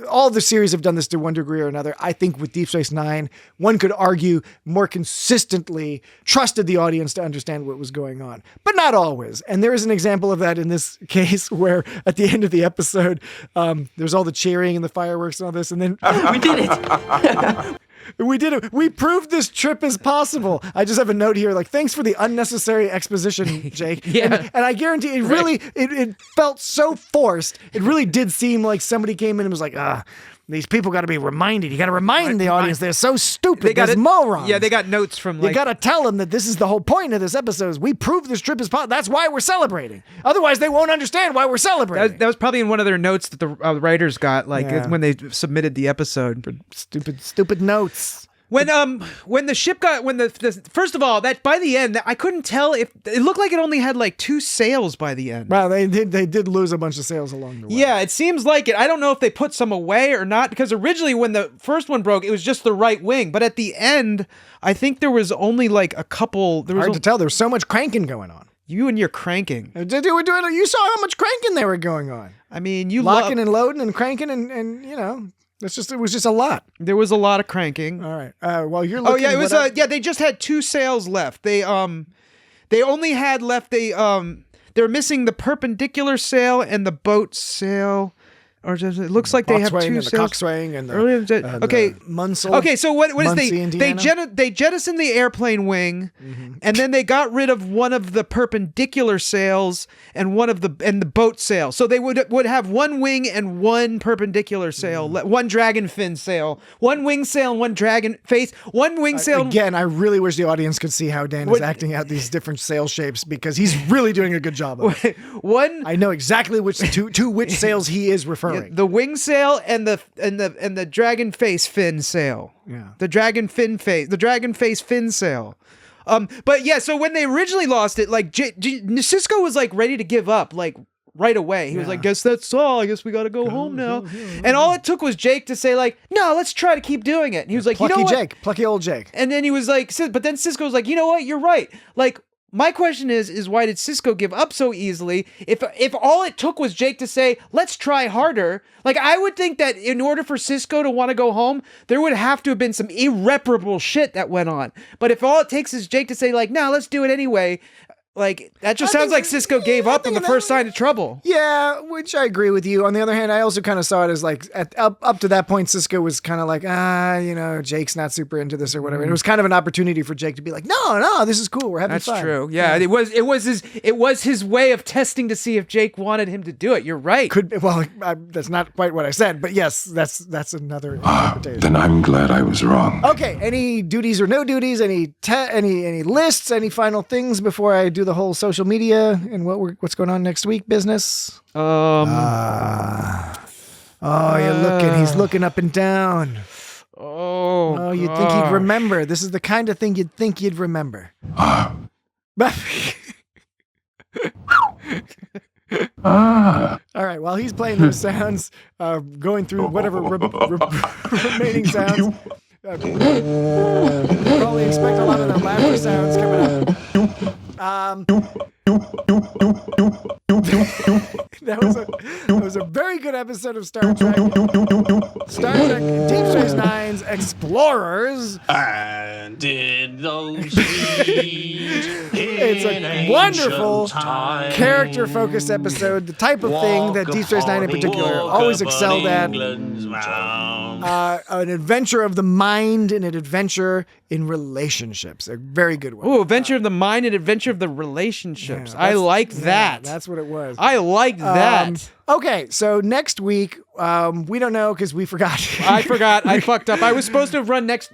all the series have done this to one degree or another. I think with Deep Space Nine, one could argue more consistently trusted the audience to understand what was going on, but not always. And there is an example of that in this case where at the end of the episode, there's all the cheering and the fireworks and all this. And then We did it. we did it. We proved this trip is possible. I just have a note here, like, thanks for the unnecessary exposition, Jake. Yeah. And I guarantee it really, it felt so forced. It really did seem like somebody came in and was like, these people got to be reminded. You got to remind the audience they're so stupid. They're morons. Yeah, they got notes from like... You got to tell them that this is the whole point of this episode. Is we proved this trip is possible. That's why we're celebrating. Otherwise, they won't understand why we're celebrating. That was probably in one of their notes that the writers got, like when they submitted the episode. Stupid notes. When the ship got first of all, that by the end I couldn't tell if it looked like it only had like 2 sails by the end. Wow, they did lose a bunch of sails along the way. Yeah, it seems like it. I don't know if they put some away or not, because originally when the first one broke, it was just the right wing, but at the end, I think there was only like a couple. There was hard to tell. There was so much cranking going on. You and your cranking. You saw how much cranking they were going on. I mean, you locking and loading and cranking and you know. It was just a lot. There was a lot of cranking. All right. Well, you're looking. Oh yeah, it was. They just had 2 sails left. They only had left. They're missing the perpendicular sail and the boat sail. Or just, it looks like they have Boxwing two and the sails. coxswing and the, Earlier, okay. Munsell. Okay, so what is Muncie, they Indiana. they jettisoned the airplane wing, and then they got rid of one of the perpendicular sails and one of the boat sail. So they would have one wing and one perpendicular sail, one dragon fin sail, one wing sail and one dragon face, one wing sail. Again, I really wish the audience could see how Dan is acting out these different sail shapes because he's really doing a good job of it. One, I know exactly which to which sails he is referring. the wing sail and the dragon face fin sail. Yeah. The dragon face fin sail. But yeah, so when they originally lost it, like Sisko was like ready to give up, like right away. He was like, "Guess that's all. I guess we got to go home now." And all it took was Jake to say like, "No, let's try to keep doing it." And he was like, Plucky "You know what?" Jake, plucky old Jake. And then he was like, but then Sisko was like, "You know what? You're right." Like, my question is why did Sisko give up so easily? If all it took was Jake to say, "Let's try harder," like I would think that in order for Sisko to want to go home, there would have to have been some irreparable shit that went on. But if all it takes is Jake to say like, "No, let's do it anyway," like that just sounds like Cisco gave up on the first sign of trouble. Yeah, which I agree with you. On the other hand, I also kind of saw it as like up to that point, Cisco was kind of like, Jake's not super into this or whatever. And it was kind of an opportunity for Jake to be like, no, this is cool. We're having fun. That's true. Yeah, it was his way of testing to see if Jake wanted him to do it. You're right. That's not quite what I said, but yes, that's another interpretation. Then I'm glad I was wrong. Okay, any duties or no duties? Any lists? Any final things before I do the whole social media and what's going on next week business? You're looking. He's looking up and down. Oh, you'd think he'd remember. This is the kind of thing you'd think you'd remember. All right, while he's playing those sounds, going through whatever remaining sounds, probably expect a lot of the laughter sounds coming up. That was a very good episode of Star Trek. Star Trek Deep Space Nine's Explorers. And did those It's a wonderful character-focused episode, the type of thing that Deep Space Nine in particular always excelled at. An adventure of the mind and an adventure in relationships. A very good one. Ooh, adventure of the mind and adventure of the relationships. I like that. That's what it was. I like that. Okay, so next week, we don't know because we forgot. I forgot. I fucked up. I was supposed to have run next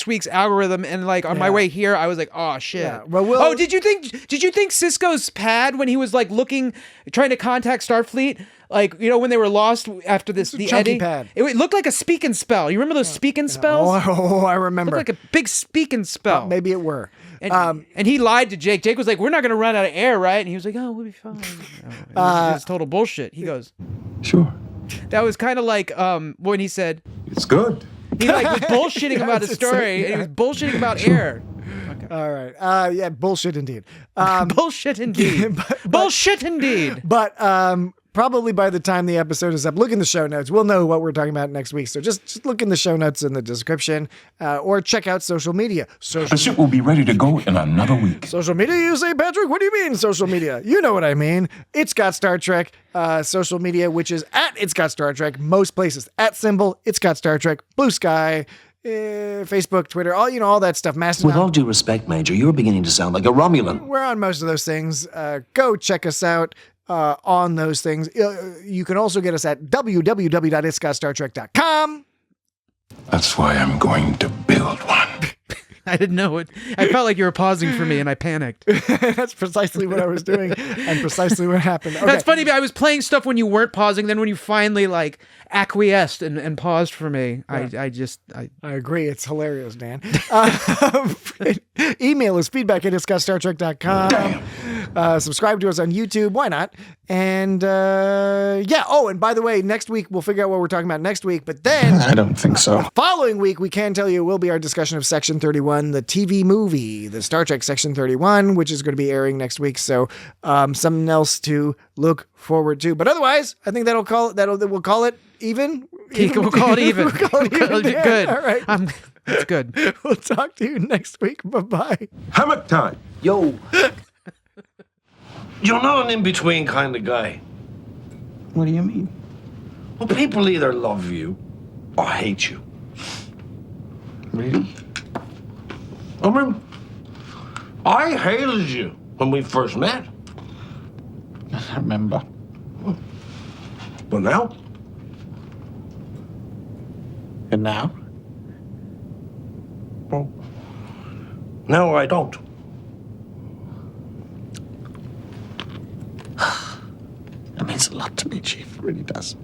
week's algorithm, and like on my way here, I was like, "Oh shit!" Yeah. Well, did you think Sisko's pad when he was like trying to contact Starfleet? Like, when they were lost after the chunky eddy, pad. It looked like a speak and spell. You remember those speak and spells? Oh, I remember. It looked like a big speak and spell. Maybe it were. And he lied to Jake. Jake was like, "We're not going to run out of air, right?" And he was like, "Oh, we'll be fine." It was total bullshit. He goes, "Sure." That was kind of like when he said, "It's good." He was bullshitting about his story, and he was bullshitting about air. Okay. All right. Yeah, bullshit indeed. Bullshit indeed. Bullshit indeed. But probably by the time the episode is up, look in the show notes. We'll know what we're talking about next week. So just look in the show notes in the description, or check out social media. The ship will be ready to go in another week. Social media, you say, Patrick? What do you mean social media? You know what I mean. It's Got Star Trek social media, which is at It's Got Star Trek. Most places at symbol It's Got Star Trek. Blue Sky. Facebook, Twitter, all that stuff. Mastodon. With all due respect, Major, you're beginning to sound like a Romulan. We're on most of those things. Go check us out on those things. You can also get us at www.itsgotstartrek.com. That's why I'm going to build one. I didn't know it. I felt like you were pausing for me, and I panicked. That's precisely what I was doing, and precisely what happened. Okay. That's funny, but I was playing stuff when you weren't pausing. Then when you finally acquiesced and paused for me, yeah. I agree. It's hilarious, Dan. Email is feedback@itsgotstartrek.com. Subscribe to us on YouTube. Why not? And and by the way, next week we'll figure out what we're talking about next week. But then I don't think so. The following week we can tell you will be our discussion of Section 31, the TV movie, the Star Trek Section 31, which is going to be airing next week. So something else to look forward to. But otherwise, I think we'll call it even. We'll call it even. We'll call it even. Good. All right. That's good. We'll talk to you next week. Bye-bye. Hammock time. Yo. You're not an in-between kind of guy. What do you mean? Well, people either love you or hate you. Really? I mean, I hated you when we first met. I remember. But now? And now? Well, now I don't. That means a lot to me, Chief. It really does.